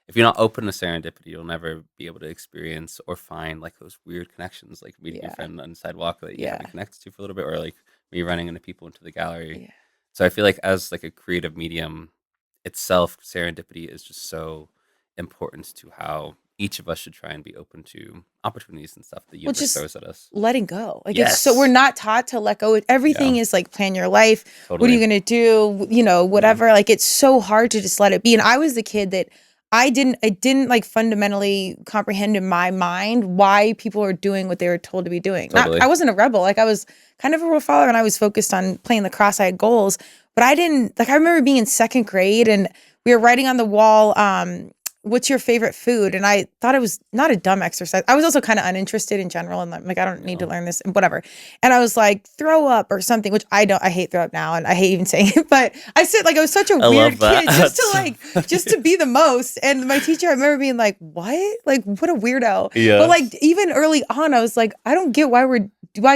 if you're not open to serendipity, you'll never be able to experience or find like those weird connections, like meeting your friend on the sidewalk that you haven't connected to for a little bit, or like me running into people into the gallery. Yeah. So I feel like as like a creative medium itself, serendipity is just so importance to how each of us should try and be open to opportunities and stuff the Well, universe just throws at us. letting go. Like it's so we're Yes. not taught to let go. Everything Yeah. is like plan your life. What are you Totally. gonna do? You know, Yeah. whatever. Like it's so hard to just let it be. And I was the kid that I didn't like fundamentally comprehend in my mind why people are doing what they were told to be doing. Not Totally. I wasn't a rebel. Like I was kind of a rule follower and I was focused on playing lacrosse. I had goals, but I didn't like I remember being in second grade and we were writing on the wall, what's your favorite food? And I thought it was not a dumb exercise. I was also kind of uninterested in general. And like, I don't need to Yeah. learn this and whatever. And I was like, throw up or something, which I hate throw up now. And I hate even saying it, but I said like, I was such a I weird love that. kid just to That's so like, funny. just to be the most. And my teacher, I remember being like, what? Like, what a weirdo. Yeah. But like, even early on, I was like, I don't get why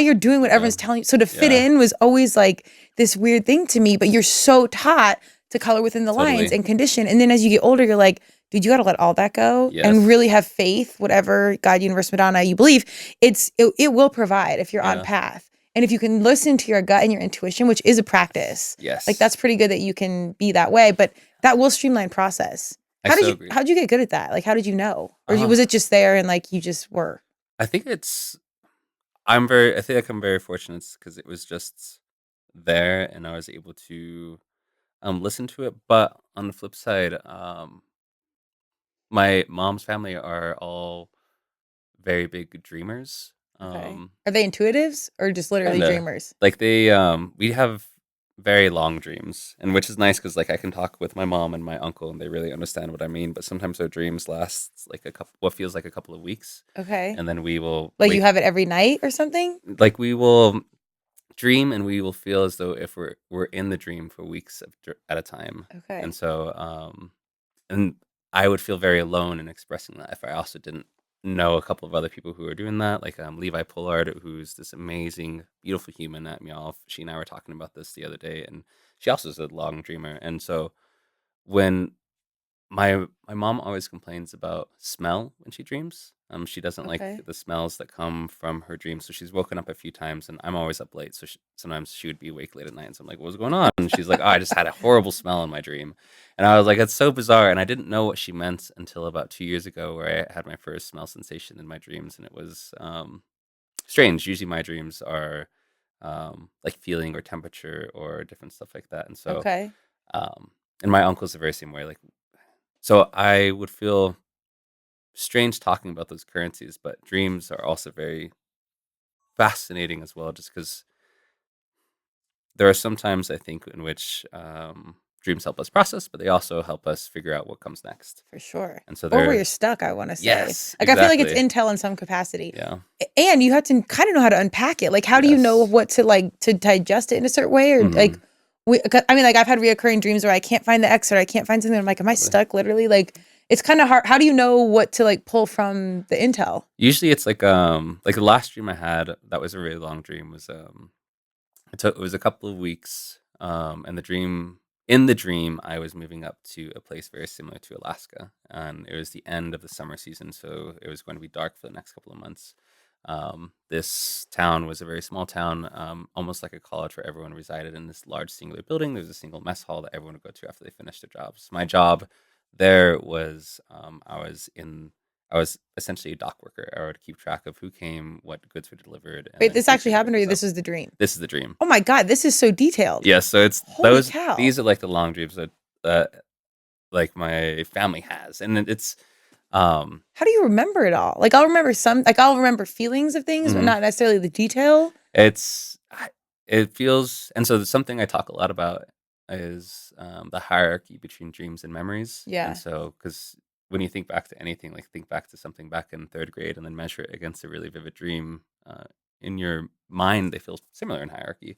you're doing what Yeah. everyone's telling you. So to fit Yeah. in was always like this weird thing to me, but you're so taught to color within the lines Totally. and condition. And then as you get older, you're like, dude, you got to let all that go and Yes. really have faith, whatever God, universe, Madonna you believe. It will provide if you're on Yeah. path. And if you can listen to your gut and your intuition, which is a practice, like Yes. that's pretty good that you can be that way. But that will streamline process. I so agree. How'd you get good at that? Like, how did you know? Or Uh, was it just there and like you just were? I think I think like I'm very fortunate because it was just there and I was able to listen to it. But on the flip side, my mom's family are all very big dreamers. Okay. Are they intuitives or just literally Kinda. dreamers? Like we have very long dreams, and which is nice because like I can talk with my mom and my uncle, and they really understand what I mean. But sometimes our dreams last like what feels like a couple of weeks, Okay. and then we will Like you have it every night or something? like we will dream, and we will feel as though if we're in the dream for weeks at a time, Okay. and so and I would feel very alone in expressing that if I also didn't know a couple of other people who are doing that, like Levi Pollard, who's this amazing, beautiful human at Meow Wolf. She and I were talking about this the other day, and she also is a long dreamer. And so when my mom always complains about smell when she dreams. She doesn't like Okay. the smells that come from her dreams. So she's woken up a few times, and I'm always up late. So sometimes she would be awake late at night, and so I'm like, "What's going on?" And she's like, "Oh, I just had a horrible smell in my dream," and I was like, "It's so bizarre." And I didn't know what she meant until about 2 years ago, where I had my first smell sensation in my dreams, and it was strange. Usually, my dreams are like feeling or temperature or different stuff like that, and so Okay. um, and my uncle's the very same way. Like so I would feel strange talking about those currencies, but dreams are also very fascinating as well, just because there are some times I think in which dreams help us process, but they also help us figure out what comes next. For sure. And so Or where they're you're stuck, I want to say. yes, Like I feel like it's exactly. intel in some capacity. Yeah. And you have to kind of know how to unpack it. Like how do you know Yes. what to like to digest it in a certain way or like Hmm. I mean like I've had reoccurring dreams where I can't find the X or I can't find something. I'm like, am I Totally. stuck literally? Like it's kind of hard. How do you know what to like pull from the intel? Usually it's like the last dream I had that was a really long dream was it was a couple of weeks, and in the dream, I was moving up to a place very similar to Alaska, and it was the end of the summer season, so it was going to be dark for the next couple of months. This town was a very small town, almost like a college where everyone resided in this large singular building. There was a single mess hall that everyone would go to after they finished their jobs. My job there was I was essentially a dock worker. I would keep track of who came, what goods were delivered, and Wait, then this make actually sure that happened or everything's this up. is the dream? This is the dream. Oh my God, this is so detailed. Yeah, so it's Holy cow. these are like the long dreams that like my family has, and it's How do you remember it all? Like I'll remember feelings of things, but mhm. not necessarily the detail. It feels, and so something I talk a lot about is the hierarchy between dreams and memories, Yeah. and so because when you think back to anything, like think back to something back in third grade, and then measure it against a really vivid dream in your mind, they feel similar in hierarchy.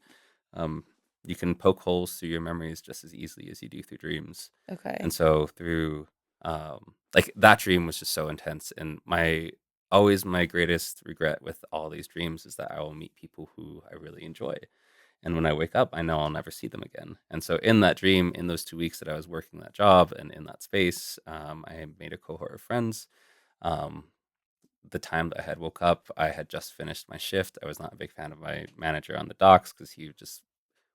Um, you can poke holes through your memories just as easily as you do through dreams. Okay. And so through like that dream was just so intense. And my greatest regret with all these dreams is that I will meet people who I really enjoy. And when I wake up, I know I'll never see them again. And so in that dream, in those 2 weeks that I was working that job and in that space, I made a cohort of friends. Um, the time that I had woke up, I had just finished my shift. I was not a big fan of my manager on the docks because he just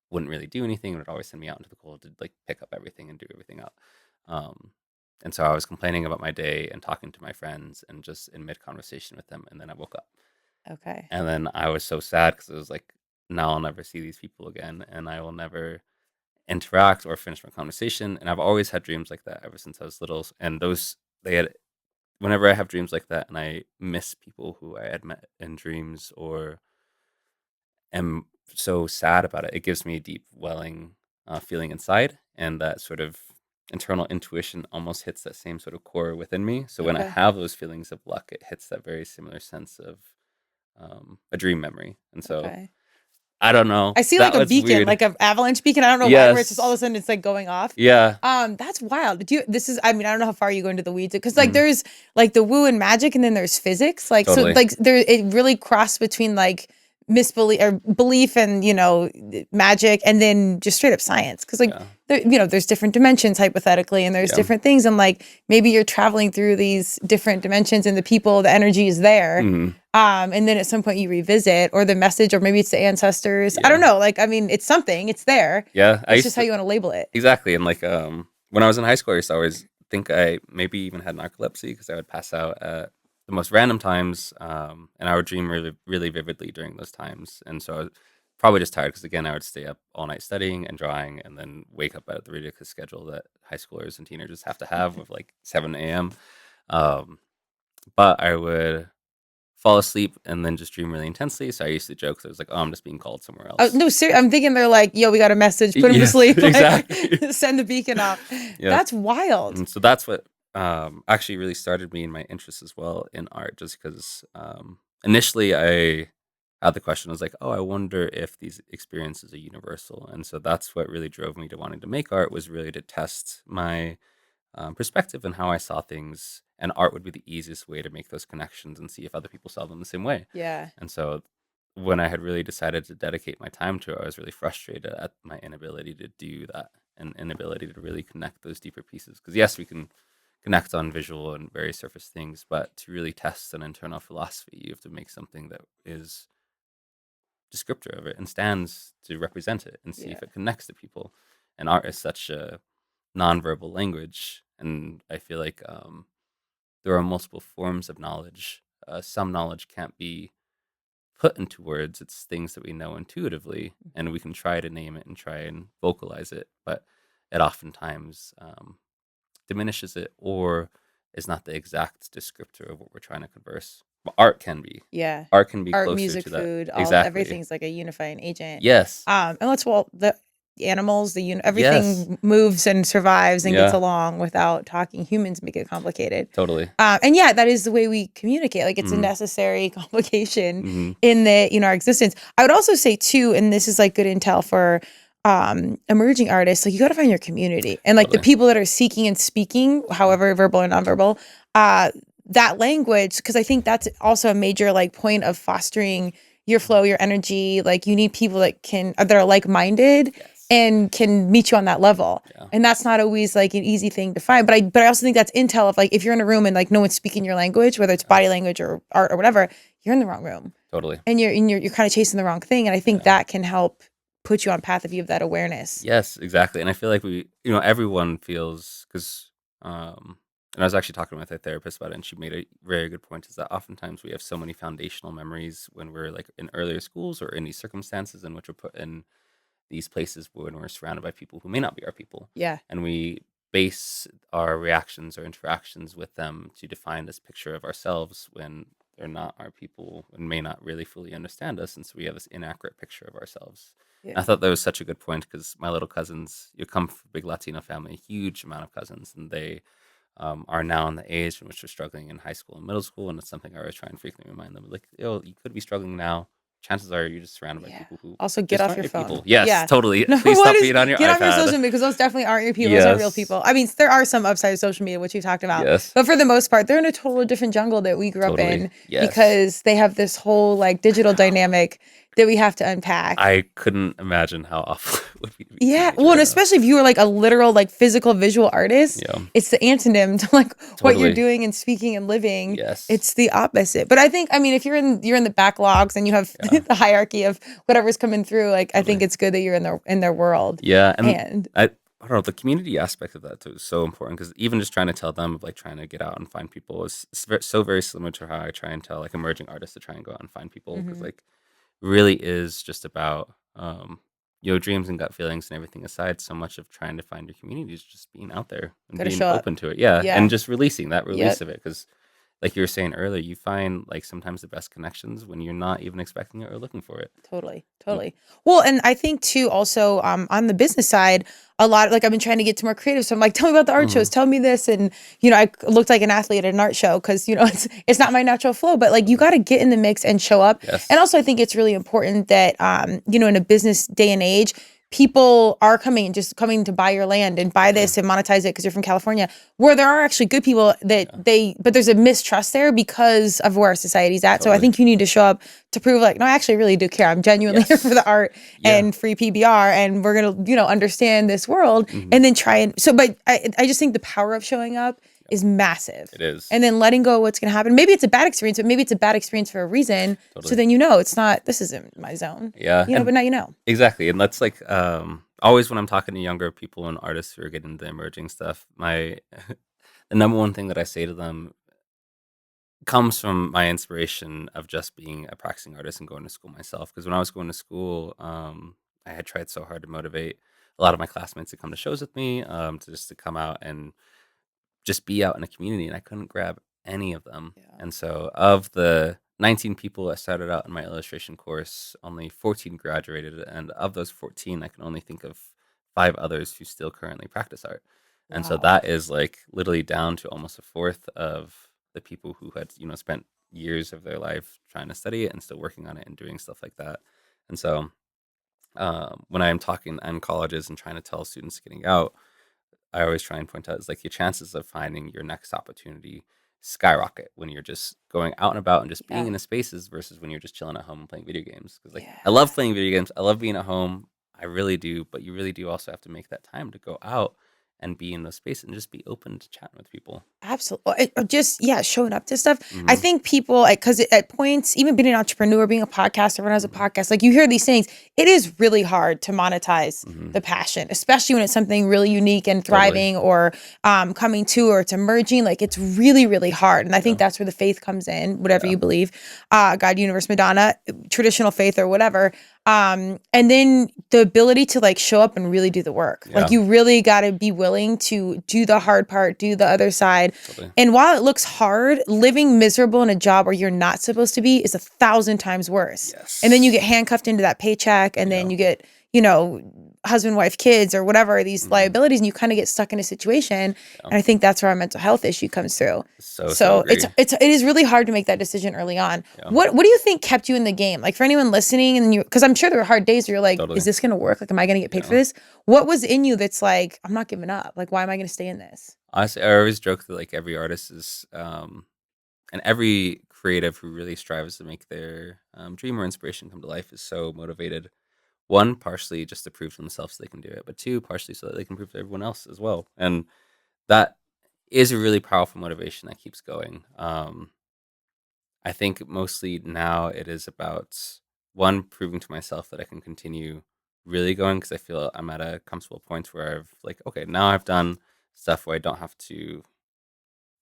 wouldn't really do anything and would always send me out into the cold to like pick up everything and do everything out. Um, And so I was complaining about my day and talking to my friends and just in mid conversation with them. And then I woke up. Okay. And then I was so sad because it was like, now I'll never see these people again. And I will never interact or finish my conversation. And I've always had dreams like that ever since I was little. And whenever I have dreams like that and I miss people who I had met in dreams or am so sad about it, it gives me a deep welling feeling inside. And that sort of internal intuition almost hits that same sort of core within me. So when I Okay. have those feelings of luck, it hits that very similar sense of a dream memory. And so Okay. I don't know. I see That like a was beacon, weird. like an avalanche beacon. I don't know why, where it's just all of a Yes. sudden it's like going off. Yeah. That's wild. I mean, I don't know how far you go into the weeds because like Mhm. there's like the woo and magic and then there's physics. Like so Totally. like it really crossed between like misbelief or belief and magic and then just straight up science. Cause like Yeah. there's different dimensions hypothetically and there's Yeah. different things and like maybe you're traveling through these different dimensions and the energy is there. Mhm. And then at some point you revisit or the message or maybe it's the ancestors. I Yeah. don't know. Like, I mean, it's something, it's there. Yeah. It's just how you want to label it. Exactly. And like when I was in high school, I used to always think I maybe even had narcolepsy because I would pass out at the most random times, and I would dream really, really vividly during those times. And so I was probably just tired because again, I would stay up all night studying and drawing, and then wake up at the ridiculous schedule that high schoolers and teenagers have to have of like 7 a.m. Um, but I would fall asleep and then just dream really intensely. So I used to joke, 'cause I was like, "Oh, I'm just being called somewhere Oh, else." no, I'm thinking they're like, yo, we got a message, put him to Yes, sleep. Like, exactly. send the beacon off. Yeah. That's wild. And so that's what actually really started me in my interest as well in art, just because initially I had the question, I was like, oh, I wonder if these experiences are universal. And so that's what really drove me to wanting to make art, was really to test my perspective and how I saw things. And art would be the easiest way to make those connections and see if other people saw them the same way. Yeah. And so when I had really decided to dedicate my time to it, I was really frustrated at my inability to do that and inability to really connect those deeper pieces. Because yes, we can connect on visual and very surface things, but to really test an internal philosophy, you have to make something that is descriptor of it and stands to represent it and see if it connects to people. And art is such a nonverbal language, and I feel like there are multiple forms of knowledge. Some knowledge can't be put into words. It's things that we know intuitively, and we can try to name it and try and vocalize it, but it oftentimes diminishes it or is not the exact descriptor of what we're trying to converse. But art can be. Yeah. Art can be Art, closer music, to that. food, Exactly. everything's like a unifying agent. Yes. And the animals, Yes. everything moves and survives and gets Yeah. along without talking. Humans make it complicated. Totally. And yeah, that is the way we communicate. Like it's a Mhm. necessary complication Mhm. in our existence. I would also say too, and this is like good intel for emerging artists, like you got to find your community and like the Totally. people that are seeking and speaking, however verbal or nonverbal, that language, because I think that's also a major like point of fostering your flow, your energy. Like you need people that are like-minded Yes. and can meet you on that level. Yeah. And that's not always like an easy thing to find. But I also think that's intel of like if you're in a room and like no one's speaking your language, whether it's body language or art or whatever, you're in the wrong room. Totally. And you're kind of chasing the wrong thing. And I think that can help put you on path if you have that awareness. Yes, exactly. And I feel like everyone feels, because and I was actually talking with a therapist about it, and she made a very good point, is that oftentimes we have so many foundational memories when we're like in earlier schools or in these circumstances in which we're put in these places when we're surrounded by people who may not be our people. Yeah. And we base our reactions or interactions with them to define this picture of ourselves when they're not our people and may not really fully understand us. And so we have this inaccurate picture of ourselves. Yeah. I thought that was such a good point because my little cousins, you come from a big Latino family, a huge amount of cousins, and they are now in the age in which they're struggling in high school and middle school. And it's something I always try and frequently remind them, like, yo, you could be struggling now. Chances are you're just surrounded by people who also get just off aren't your phone. people. Yes, Yeah. totally. No, Please what stop is- being on your get iPad. off your social media because those definitely aren't your people. Those are real Yes. people. I mean, there are some upsides of social media, which we talked about. Yes. But for the most part, they're in a totally different jungle that we grew up Totally. in Yes. because they have this whole like digital dynamic that we have to unpack. I couldn't imagine how awful it would be. To be Yeah. teenager Well, and right now. especially if you were like a literal, like physical visual artist, Yeah. it's the antonym to like what you're Totally. doing and speaking and living. Yes. It's the opposite. But I think, I mean, if you're in the backlogs and you have Yeah. the hierarchy of whatever's coming through, like I think Totally. it's good that you're in their world. Yeah, and I don't know, the community aspect of that too is so important because even just trying to tell them of like trying to get out and find people is so very similar to how I try and tell like emerging artists to try and go out and find people because Hmm. like really is just about dreams and gut feelings and everything aside. So much of trying to find your community is just being out there and Got to being show up. open to it, yeah, Yeah. and just releasing that release Yep. of it because like you were saying earlier, you find like sometimes the best connections when you're not even expecting it or looking for it. Totally. Mm. Totally. Well, and I think too, also on the business side, a lot like I've been trying to get to more creative. So I'm like, tell me about the art shows, Mhm. tell me this. And, I looked like an athlete at an art show because, it's not my natural flow, but like you got to get in the mix and show up. And Yes. also, I think it's really important that, in a business day and age, people are coming to buy your land and buy Totally. this and monetize it because you're from California, where there are actually good people that Yeah. but there's a mistrust there because of where our society's at. So I Totally. think you need to show up to prove like, no, I actually really do care. I'm genuinely here for Yes. the art Yeah. and free PBR, and we're gonna, understand this world Hmm. and then try and but I just think the power of showing up is massive. It is. And then letting go of what's gonna happen. Maybe it's a bad experience, but maybe it's a bad experience for a reason. So Totally. then it's not, this isn't my zone. Yeah. But now you know. Exactly. And that's like always when I'm talking to younger people and artists who are getting into emerging stuff, my the number one thing that I say to them comes from my inspiration of just being a practicing artist and going to school myself. Because when I was going to school, I had tried so hard to motivate a lot of my classmates to come to shows with me, to come out and just be out in a community, and I couldn't grab any of them. Yeah. And so, of the 19 people that started out in my illustration course, only 14 graduated, and of those 14, I can only think of 5 others who still currently practice art. And so Wow. that is like literally down to almost a fourth of the people who had, spent years of their life trying to study it and still working on it and doing stuff like that. And so, when I'm talking in colleges and trying to tell students getting out, I always try and point out is like your chances of finding your next opportunity skyrocket when you're just going out and about and just being Yeah. in the spaces versus when you're just chilling at home and playing video games. Because like Yeah. I love playing video games, I love being at home, I really do. But you really do also have to make that time to go out and be in those spaces and just be open to chatting with people. Absolutely. Or just, showing up to stuff. I Hmm. think people, because at points, even being an entrepreneur, being a podcaster, everyone has a Hmm. podcast, like you hear these things, it is really hard to monetize Hmm. the passion, especially when it's something really unique and Totally. thriving or coming to, or it's emerging. Like it's really, really hard. And I think Yeah. that's where the faith comes in, whatever Yeah. you believe, God, universe, Madonna, traditional faith or whatever. And then the ability to like show up and really do the work. Yeah. Like you really got to be willing to do the hard part, do the other side. Totally. And while it looks hard, living miserable in a job where you're not supposed to be is 1,000 times worse. Yes. And then you get handcuffed into that paycheck, and then Yeah. you get, husband, wife, kids, or whatever, these Mhm. liabilities, and you kind of get stuck in a situation. Yeah. And I think that's where our mental health issue comes through. So So agree. it is really hard to make that decision early on. Yeah. What do you think kept you in the game? Like for anyone listening, and because I'm sure there were hard days where you're like, Totally. is this going to work? Like, am I going to get paid for Yeah. this? What was in you that's like, I'm not giving up? Like, why am I going to stay in this? Honestly, I always joke that like every artist is and every creative who really strives to make their dream or inspiration come to life is so motivated. One, partially just to prove to themselves they can do it, but two, partially so that they can prove to everyone else as well. And that is a really powerful motivation that keeps going. I think mostly now it is about one, proving to myself that I can continue really going because I feel I'm at a comfortable point where I've like, okay, now I've done stuff where I don't have to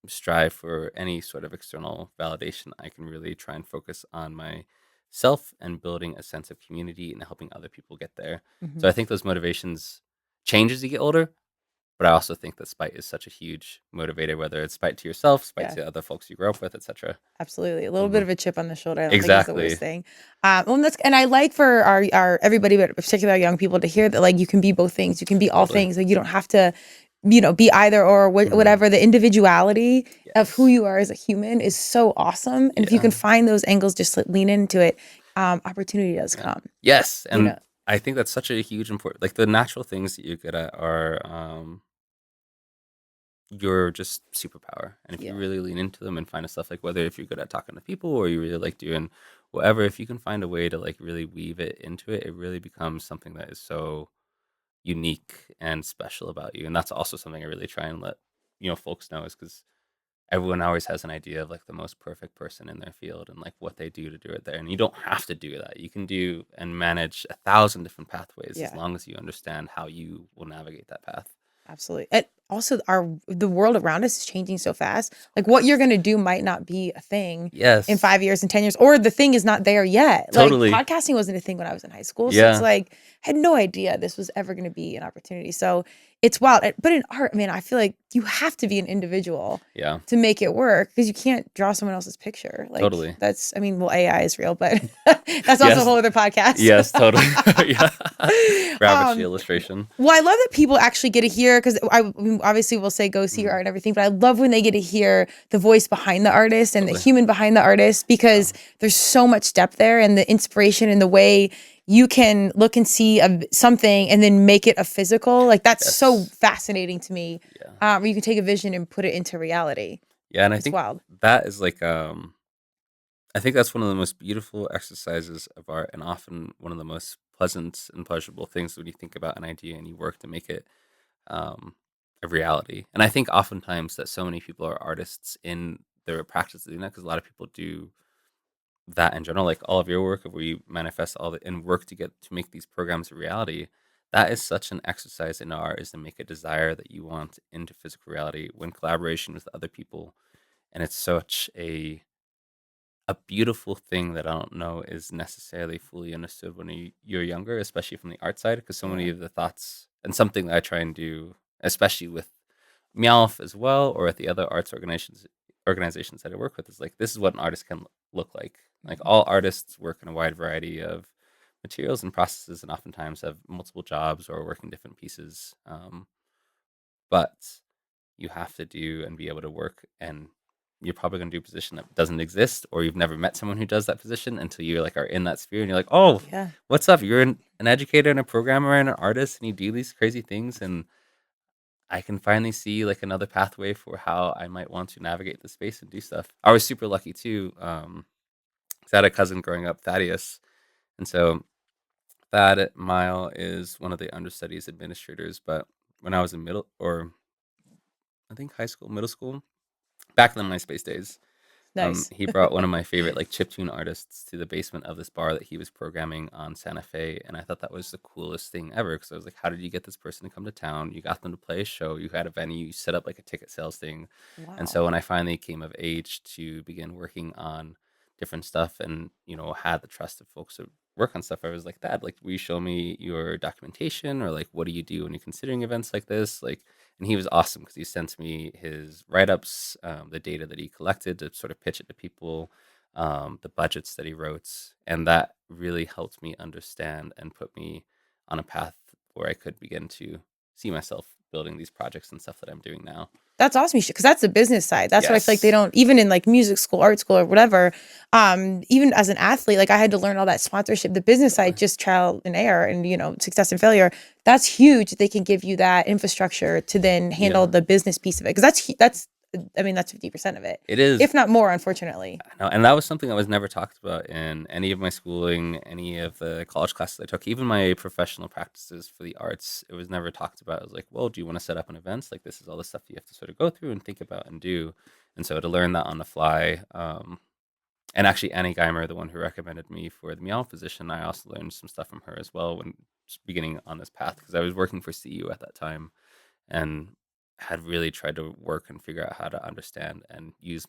strive for any sort of external validation. I can really try and focus on myself and building a sense of community and helping other people get there. So I think those motivations change as you get older, but I also think that spite is such a huge motivator, whether it's spite to yourself, spite Yeah. to other folks you grew up with, etc. Absolutely. A little bit Mhm. of a chip on the shoulder. I don't think is the Exactly. worst thing. And I like for our everybody, but particularly our young people, to hear that like you can be both things. You can be all Totally. things. Like you don't have to, be either or Mhm. whatever. The individuality of who Yes. you are as a human is so awesome. And if you Yeah. can find those angles, just lean into it. Opportunity does Yeah. come. Yes. You And know. I think that's such a huge important, like the natural things that you're good at are your just superpower. And if you Yeah. really lean into them and find a stuff like whether if you're good at talking to people or you really like doing whatever, if you can find a way to like really weave it into it, it really becomes something that is so unique and special about you. And that's also something I really try and let folks know is because everyone always has an idea of like the most perfect person in their field and like what they do to do it there. And you don't have to do that. You can do and manage 1,000 different pathways as Yeah. long as you understand how you will navigate that path. Absolutely. And also the world around us is changing so fast. Like what you're gonna do might not be a thing Yes. in 5 years and 10 years, or the thing is not there yet. Totally. Like podcasting wasn't a thing when I was in high school. So Yeah. it's like I had no idea this was ever gonna be an opportunity. So it's wild. But in art, I mean, I feel like you have to be an individual Yeah. to make it work because you can't draw someone else's picture. Like Totally. that's I mean, well, AI is real, but that's also a whole other podcast. Yes, totally. Yeah. Ravage the illustration. Well, I love that people actually get to hear, because I mean, obviously we'll say go see your art and everything, but I love when they get to hear the voice behind the artist and the human behind the artist, because there's so much depth there, and the inspiration and the way you can look and see something and then make it a physical. Like that's so fascinating to me. Yeah. Where you can take a vision and put it into reality. Yeah, and I It's think wild. that is like I think that's one of the most beautiful exercises of art, and often one of the most pleasant and pleasurable things when you think about an idea and you work to make it a reality. And I think oftentimes that so many people are artists in their practice of doing that, because a lot of people do that in general, like all of your work, where you manifest all the and work to make these programs a reality. That is such an exercise in art, is to make a desire that you want into physical reality when collaboration with other people. And it's such a beautiful thing that I don't know is necessarily fully understood when you're younger, especially from the art side, because so many of the thoughts, and something that I try and do, especially with Meow Wolf as well, or at the other arts organizations that I work with, is like, this is what an artist can look like. Like all artists work in a wide variety of materials and processes, and oftentimes have multiple jobs or work in different pieces. But you have to do and be able to work, and you're probably going to do a position that doesn't exist, or you've never met someone who does that position until you like are in that sphere, and you're like, oh, Yeah. what's up? You're an educator and a programmer and an artist, and you do these crazy things, and I can finally see like another pathway for how I might want to navigate the space and do stuff. I was super lucky too. 'Cause I had a cousin growing up, Thaddeus, and so Thad Mile is one of the understudies administrators. But when I was in I think middle school, back in the MySpace days, Nice. he brought one of my favorite like chiptune artists to the basement of this bar that he was programming on Santa Fe, and I thought that was the coolest thing ever, because I was like, how did you get this person to come to town? You got them to play a show, you had a venue, you set up like a ticket sales thing. Wow. And so when I finally came of age to begin working on different stuff, and had the trust of folks to work on stuff, I was like, Dad, like, will you show me your documentation, or like, what do you do when you're considering events like this? Like, and he was awesome, because he sent me his write-ups, the data that he collected to sort of pitch it to people, the budgets that he wrote, and that really helped me understand and put me on a path where I could begin to see myself building these projects and stuff that I'm doing now. That's awesome, because that's the business side. That's what I feel like they Yes. don't, even in like music school, art school, or whatever. Even as an athlete, like I had to learn all that sponsorship. The business side, just trial and error, and success and failure. That's huge. They can give you that infrastructure to then handle the business piece of it, because that's 50% of it. It is. If not more, unfortunately. I know, and that was something that was never talked about in any of my schooling, any of the college classes I took, even my professional practices for the arts. It was never talked about. It was like, well, do you want to set up an event? Like, this is all the stuff you have to sort of go through and think about and do. And so to learn that on the fly, and actually Annie Geimer, the one who recommended me for the Meow position, I also learned some stuff from her as well when beginning on this path, because I was working for CU at that time, and had really tried to work and figure out how to understand and use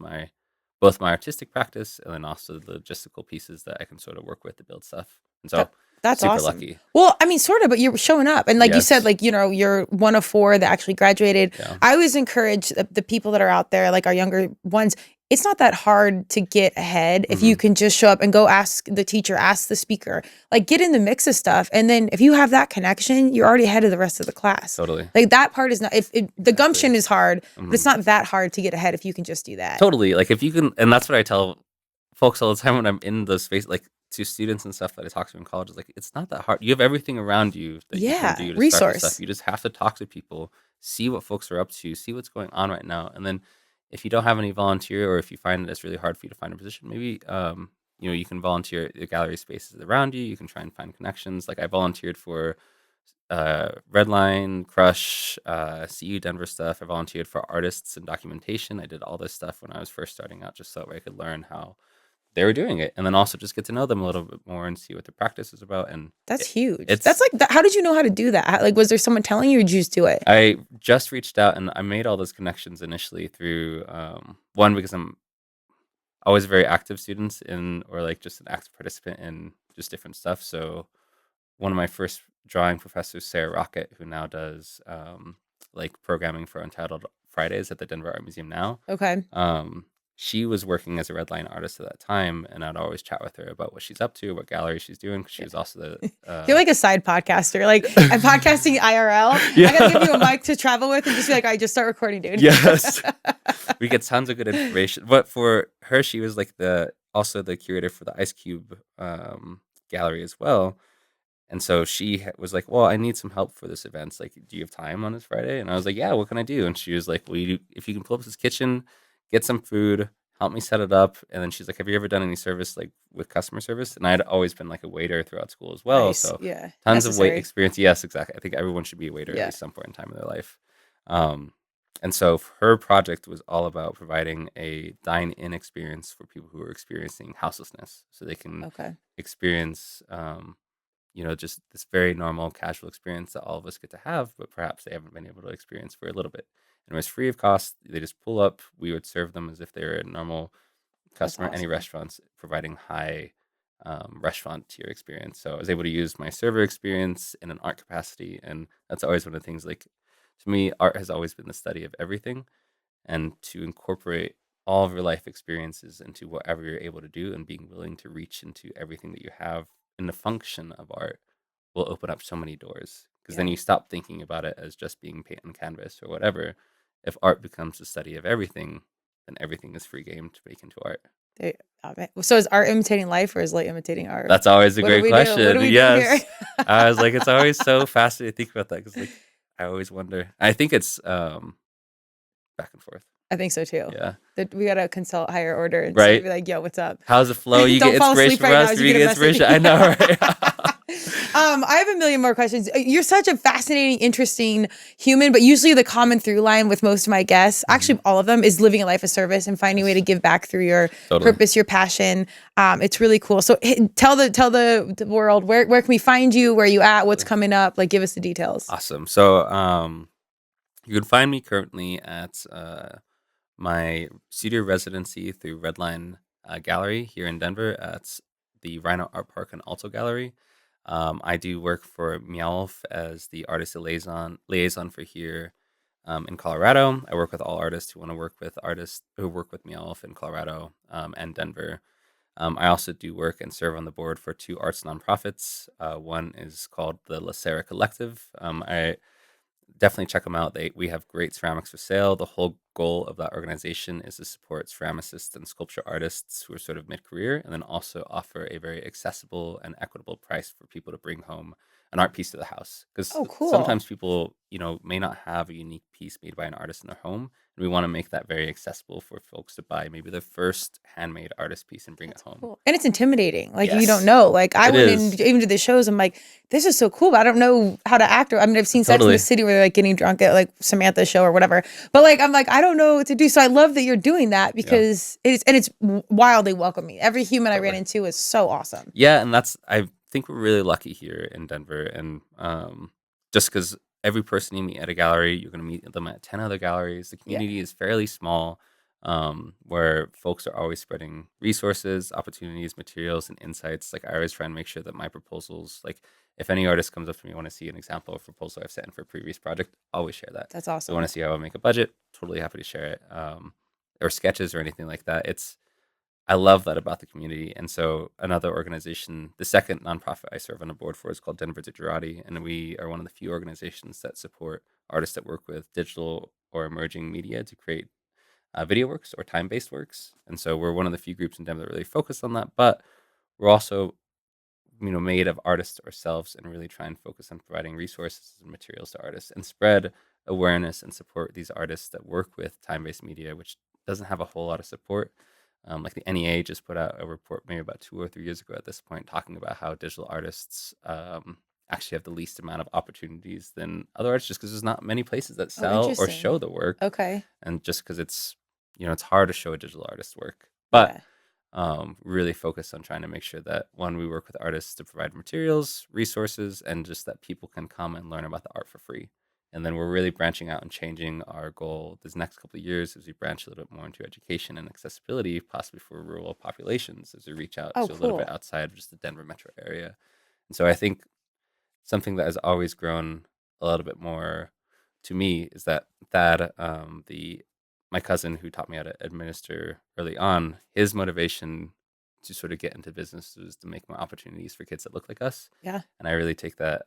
both my artistic practice, and then also the logistical pieces that I can sort of work with to build stuff. And so that's super awesome. lucky. Well, I mean, sort of, but you're showing up. And like you said, Yes. like, you're one of 4 that actually graduated. Yeah. I always encourage the people that are out there, like our younger ones, it's not that hard to get ahead if you can just show up and go ask the teacher, ask the speaker, like get in the mix of stuff. And then if you have that connection, you're already ahead of the rest of the class. Totally. Like that part is not, the gumption is hard, but it's not that hard to get ahead if you can just do that. Totally. Like if you can, and that's what I tell folks all the time when I'm in those spaces, like to students and stuff that I talk to in college, is like, it's not that hard. You have everything around you that you can do to resource. start this stuff. You just have to talk to people, see what folks are up to, see what's going on right now. And then if you don't have any volunteer, or if you find it's really hard for you to find a position, maybe you can volunteer at the gallery spaces around you. You can try and find connections. Like I volunteered for Redline, Crush, CU Denver stuff. I volunteered for artists and documentation. I did all this stuff when I was first starting out, just so that way I could learn how they were doing it, and then also just get to know them a little bit more and see what the practice is about. And That's huge. That's it's like, how did you know how to do that? Like, was there someone telling you, or did you just do it? I just reached out and I made all those connections initially through one, because I'm always a very active student in, or like just an active participant in just different stuff. So one of my first drawing professors, Sarah Rocket, who now does like programming for Untitled Fridays at the Denver Art Museum now. Okay. She was working as a red line artist at that time, and I'd always chat with her about what she's up to, what gallery she's doing, because she was also the You're like a side podcaster. Like, I'm podcasting IRL. Yeah. I gotta give you a mic to travel with and just be like, all right, just start recording, dude. Yes. We get tons of good information. But for her, she was like also the curator for the Ice Cube gallery as well. And so she was like, well, I need some help for this event. It's like, do you have time on this Friday? And I was like, yeah, what can I do? And she was like, well, if you can pull up this kitchen, get some food, help me set it up. And then she's like, have you ever done any service like with customer service? And I'd always been like a waiter throughout school as well. Nice. So Yeah. tons of wait Necessary. experience. Yes, exactly. I think everyone should be a waiter Yeah. at least some point in time in their life. And so her project was all about providing a dine-in experience for people who are experiencing houselessness, so they can Okay. experience just this very normal, casual experience that all of us get to have, but perhaps they haven't been able to experience for a little bit. And it was free of cost. They just pull up. We would serve them as if they were a normal customer at any awesome. restaurants, providing high restaurant tier experience. So I was able to use my server experience in an art capacity. And that's always one of the things, like, to me, art has always been the study of everything. And to incorporate all of your life experiences into whatever you're able to do, and being willing to reach into everything that you have in the function of art will open up so many doors, because then Yeah. you stop thinking about it as just being paint on canvas or whatever. If art becomes the study of everything, then everything is free game to make into art. So is art imitating life, or is light imitating art? That's always a What do great we do? question. What do we do Yes. here? I was like, it's always so fascinating to think about that, because like I always wonder. I think it's back and forth. I think so too. Yeah. That we gotta consult higher order and Right. be like, yo, what's up? How's the flow? You Don't get fall asleep inspiration right from now us. as We you get get a message. inspiration. I know, right? I have a million more questions. You're such a fascinating, interesting human, but usually the common through line with most of my guests, actually all of them, is living a life of service and finding a way to give back through your Totally. purpose, your passion. It's really cool. So tell the world, where can we find you? Where are you at? What's coming up? Like, give us the details. Awesome. So you can find me currently at my studio residency through Redline Gallery here in Denver at the Rhino Art Park and Alto Gallery. I do work for Meow Wolf as the artist liaison for here in Colorado. I work with all artists who want to work with artists who work with Meow Wolf in Colorado and Denver. I also do work and serve on the board for two arts nonprofits. One is called the Lacera Collective. I definitely check them out. We have great ceramics for sale. The whole goal of that organization is to support ceramicists and sculpture artists who are sort of mid-career, and then also offer a very accessible and equitable price for people to bring home an art piece to the house. Because Oh, cool. sometimes people, may not have a unique piece made by an artist in their home, and we want to make that very accessible for folks to buy maybe their first handmade artist piece and bring it home. Cool. And it's intimidating. Like, you Yes. don't know. Like, I It went is. in even to the shows. I'm like, this is so cool, but I don't know how to act. I mean, I've seen Sex in Totally. the City where they're like getting drunk at like Samantha's show or whatever. But like, I'm like, I don't know what to do. So I love that you're doing that, because it's wildly welcoming. Every human I ran Totally. into is so awesome. Yeah, and I think we're really lucky here in Denver, and just because every person you meet at a gallery, you're going to meet them at 10 other galleries. The community is fairly small, where folks are always spreading resources, opportunities, materials, and insights. Like, I always try and make sure that my proposals, like, if any artist comes up to me, want to see an example of a proposal I've sent in for a previous project, always share that. That's If they awesome. want to see how I make a budget, totally happy to share it. Or sketches or anything like that. I love that about the community. And so another organization, the second nonprofit I serve on the board for, is called Denver Digitality. And we are one of the few organizations that support artists that work with digital or emerging media to create video works or time-based works. And so we're one of the few groups in Denver that really focus on that. But we're also, made of artists ourselves, and really try and focus on providing resources and materials to artists and spread awareness and support these artists that work with time-based media, which doesn't have a whole lot of support. Like the NEA just put out a report maybe about 2 or 3 years ago at this point, talking about how digital artists actually have the least amount of opportunities than other artists, just because there's not many places that Oh, sell or interesting. show the work. Okay. And just because it's, it's hard to show a digital artist's work. But really focus on trying to make sure that, one, we work with artists to provide materials, resources, and just that people can come and learn about the art for free. And then we're really branching out and changing our goal this next couple of years as we branch a little bit more into education and accessibility, possibly for rural populations, as we reach out to a little bit outside of just the Denver metro area. And so I think something that has always grown a little bit more to me is that Thad, my cousin who taught me how to administer early on, his motivation to sort of get into business was to make more opportunities for kids that look like us. Yeah. And I really take that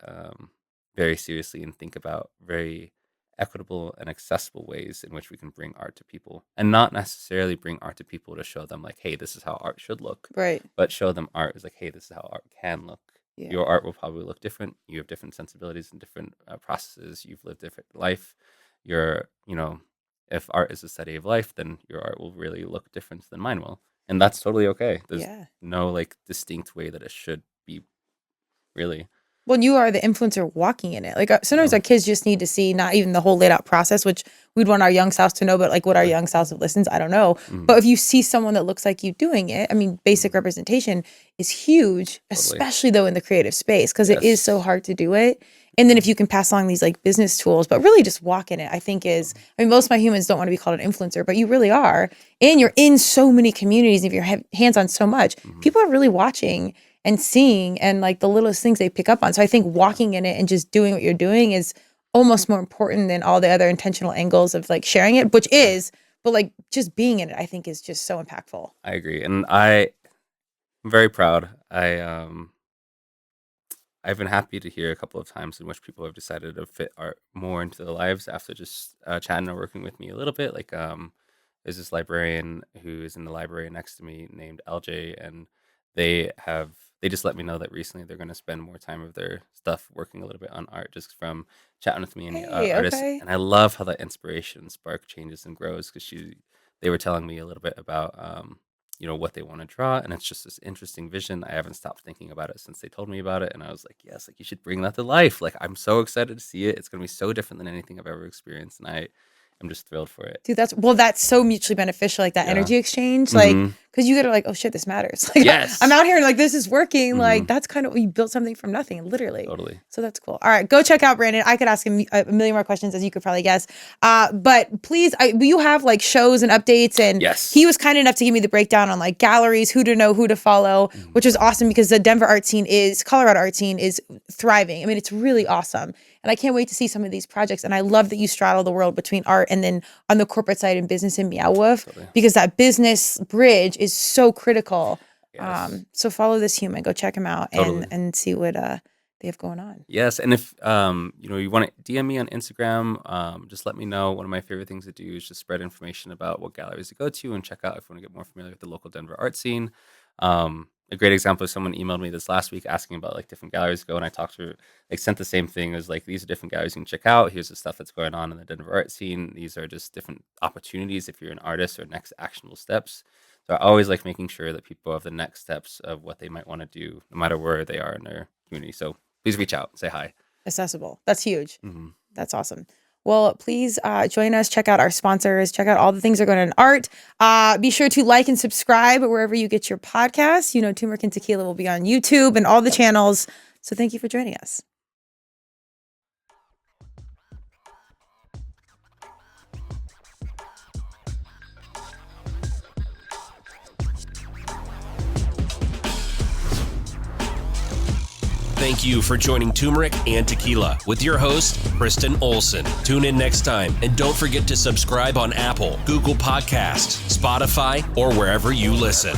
very seriously and think about very equitable and accessible ways in which we can bring art to people, and not necessarily bring art to people to show them like, hey, this is how art should look. Right. But show them art is like, hey, this is how art can look. Yeah. Your art will probably look different. You have different sensibilities and different processes. You've lived different life. If art is a study of life, then your art will really look different than mine will. And that's totally okay. There's no like distinct way that it should be, really. Well, you are the influencer walking in it. Like sometimes our kids just need to see not even the whole laid out process, which we'd want our young selves to know, but like what our young selves have listens, I don't know. But if you see someone that looks like you doing it, I mean, basic representation is huge, especially though in the creative space, because it is so hard to do it. And then if you can pass along these like business tools, but really just walk in it, I think most of my humans don't want to be called an influencer, but you really are. And you're in so many communities. If you're hands on so much, people are really watching and seeing, and like the littlest things they pick up on. So I think walking in it and just doing what you're doing is almost more important than all the other intentional angles of like sharing it, which is, but like just being in it, I think is just so impactful. I agree. And I'm very proud. I've been happy to hear a couple of times in which people have decided to fit art more into their lives after just chatting or working with me a little bit. Like there's this librarian who is in the library next to me named LJ, and they just let me know that recently they're going to spend more time of their stuff working a little bit on art, just from chatting with me and the artists. And I love how that inspiration spark changes and grows, because they were telling me a little bit about what they want to draw, and it's just this interesting vision. I haven't stopped thinking about it since they told me about it, and I was like, yes, like you should bring that to life. Like I'm so excited to see it. It's going to be so different than anything I've ever experienced, and I'm just thrilled for it. Dude, that's so mutually beneficial, like that energy exchange, like, because you get to like, oh shit, this matters. Like, I'm out here and like, this is working. Like, that's kind of, you built something from nothing, literally. Totally. So that's cool. All right, go check out Brandon. I could ask him a million more questions, as you could probably guess. But please, you have like shows and updates, and he was kind enough to give me the breakdown on like galleries, who to know, who to follow, which is awesome, because the Denver Colorado art scene is thriving. I mean, it's really awesome. And I can't wait to see some of these projects. And I love that you straddle the world between art and then on the corporate side and business in Meow Wolf, because that business bridge is so critical. So follow this human, go check him out and see what they have going on. Yes. And if you want to DM me on Instagram, just let me know. One of my favorite things to do is just spread information about what galleries to go to and check out if you want to get more familiar with the local Denver art scene. A great example is someone emailed me this last week asking about like different galleries to go, and I sent the same thing. It was like, these are different galleries you can check out. Here's the stuff that's going on in the Denver art scene. These are just different opportunities if you're an artist, or next actionable steps. So I always like making sure that people have the next steps of what they might want to do, no matter where they are in their community. So please reach out, say hi. Accessible. That's huge. That's awesome. Well, please join us. Check out our sponsors. Check out all the things that are going on in art. Be sure to like and subscribe wherever you get your podcasts. Turmeric and Tequila will be on YouTube and all the channels. So thank you for joining us. Thank you for joining Turmeric and Tequila with your host, Kristen Olson. Tune in next time, and don't forget to subscribe on Apple, Google Podcasts, Spotify, or wherever you listen.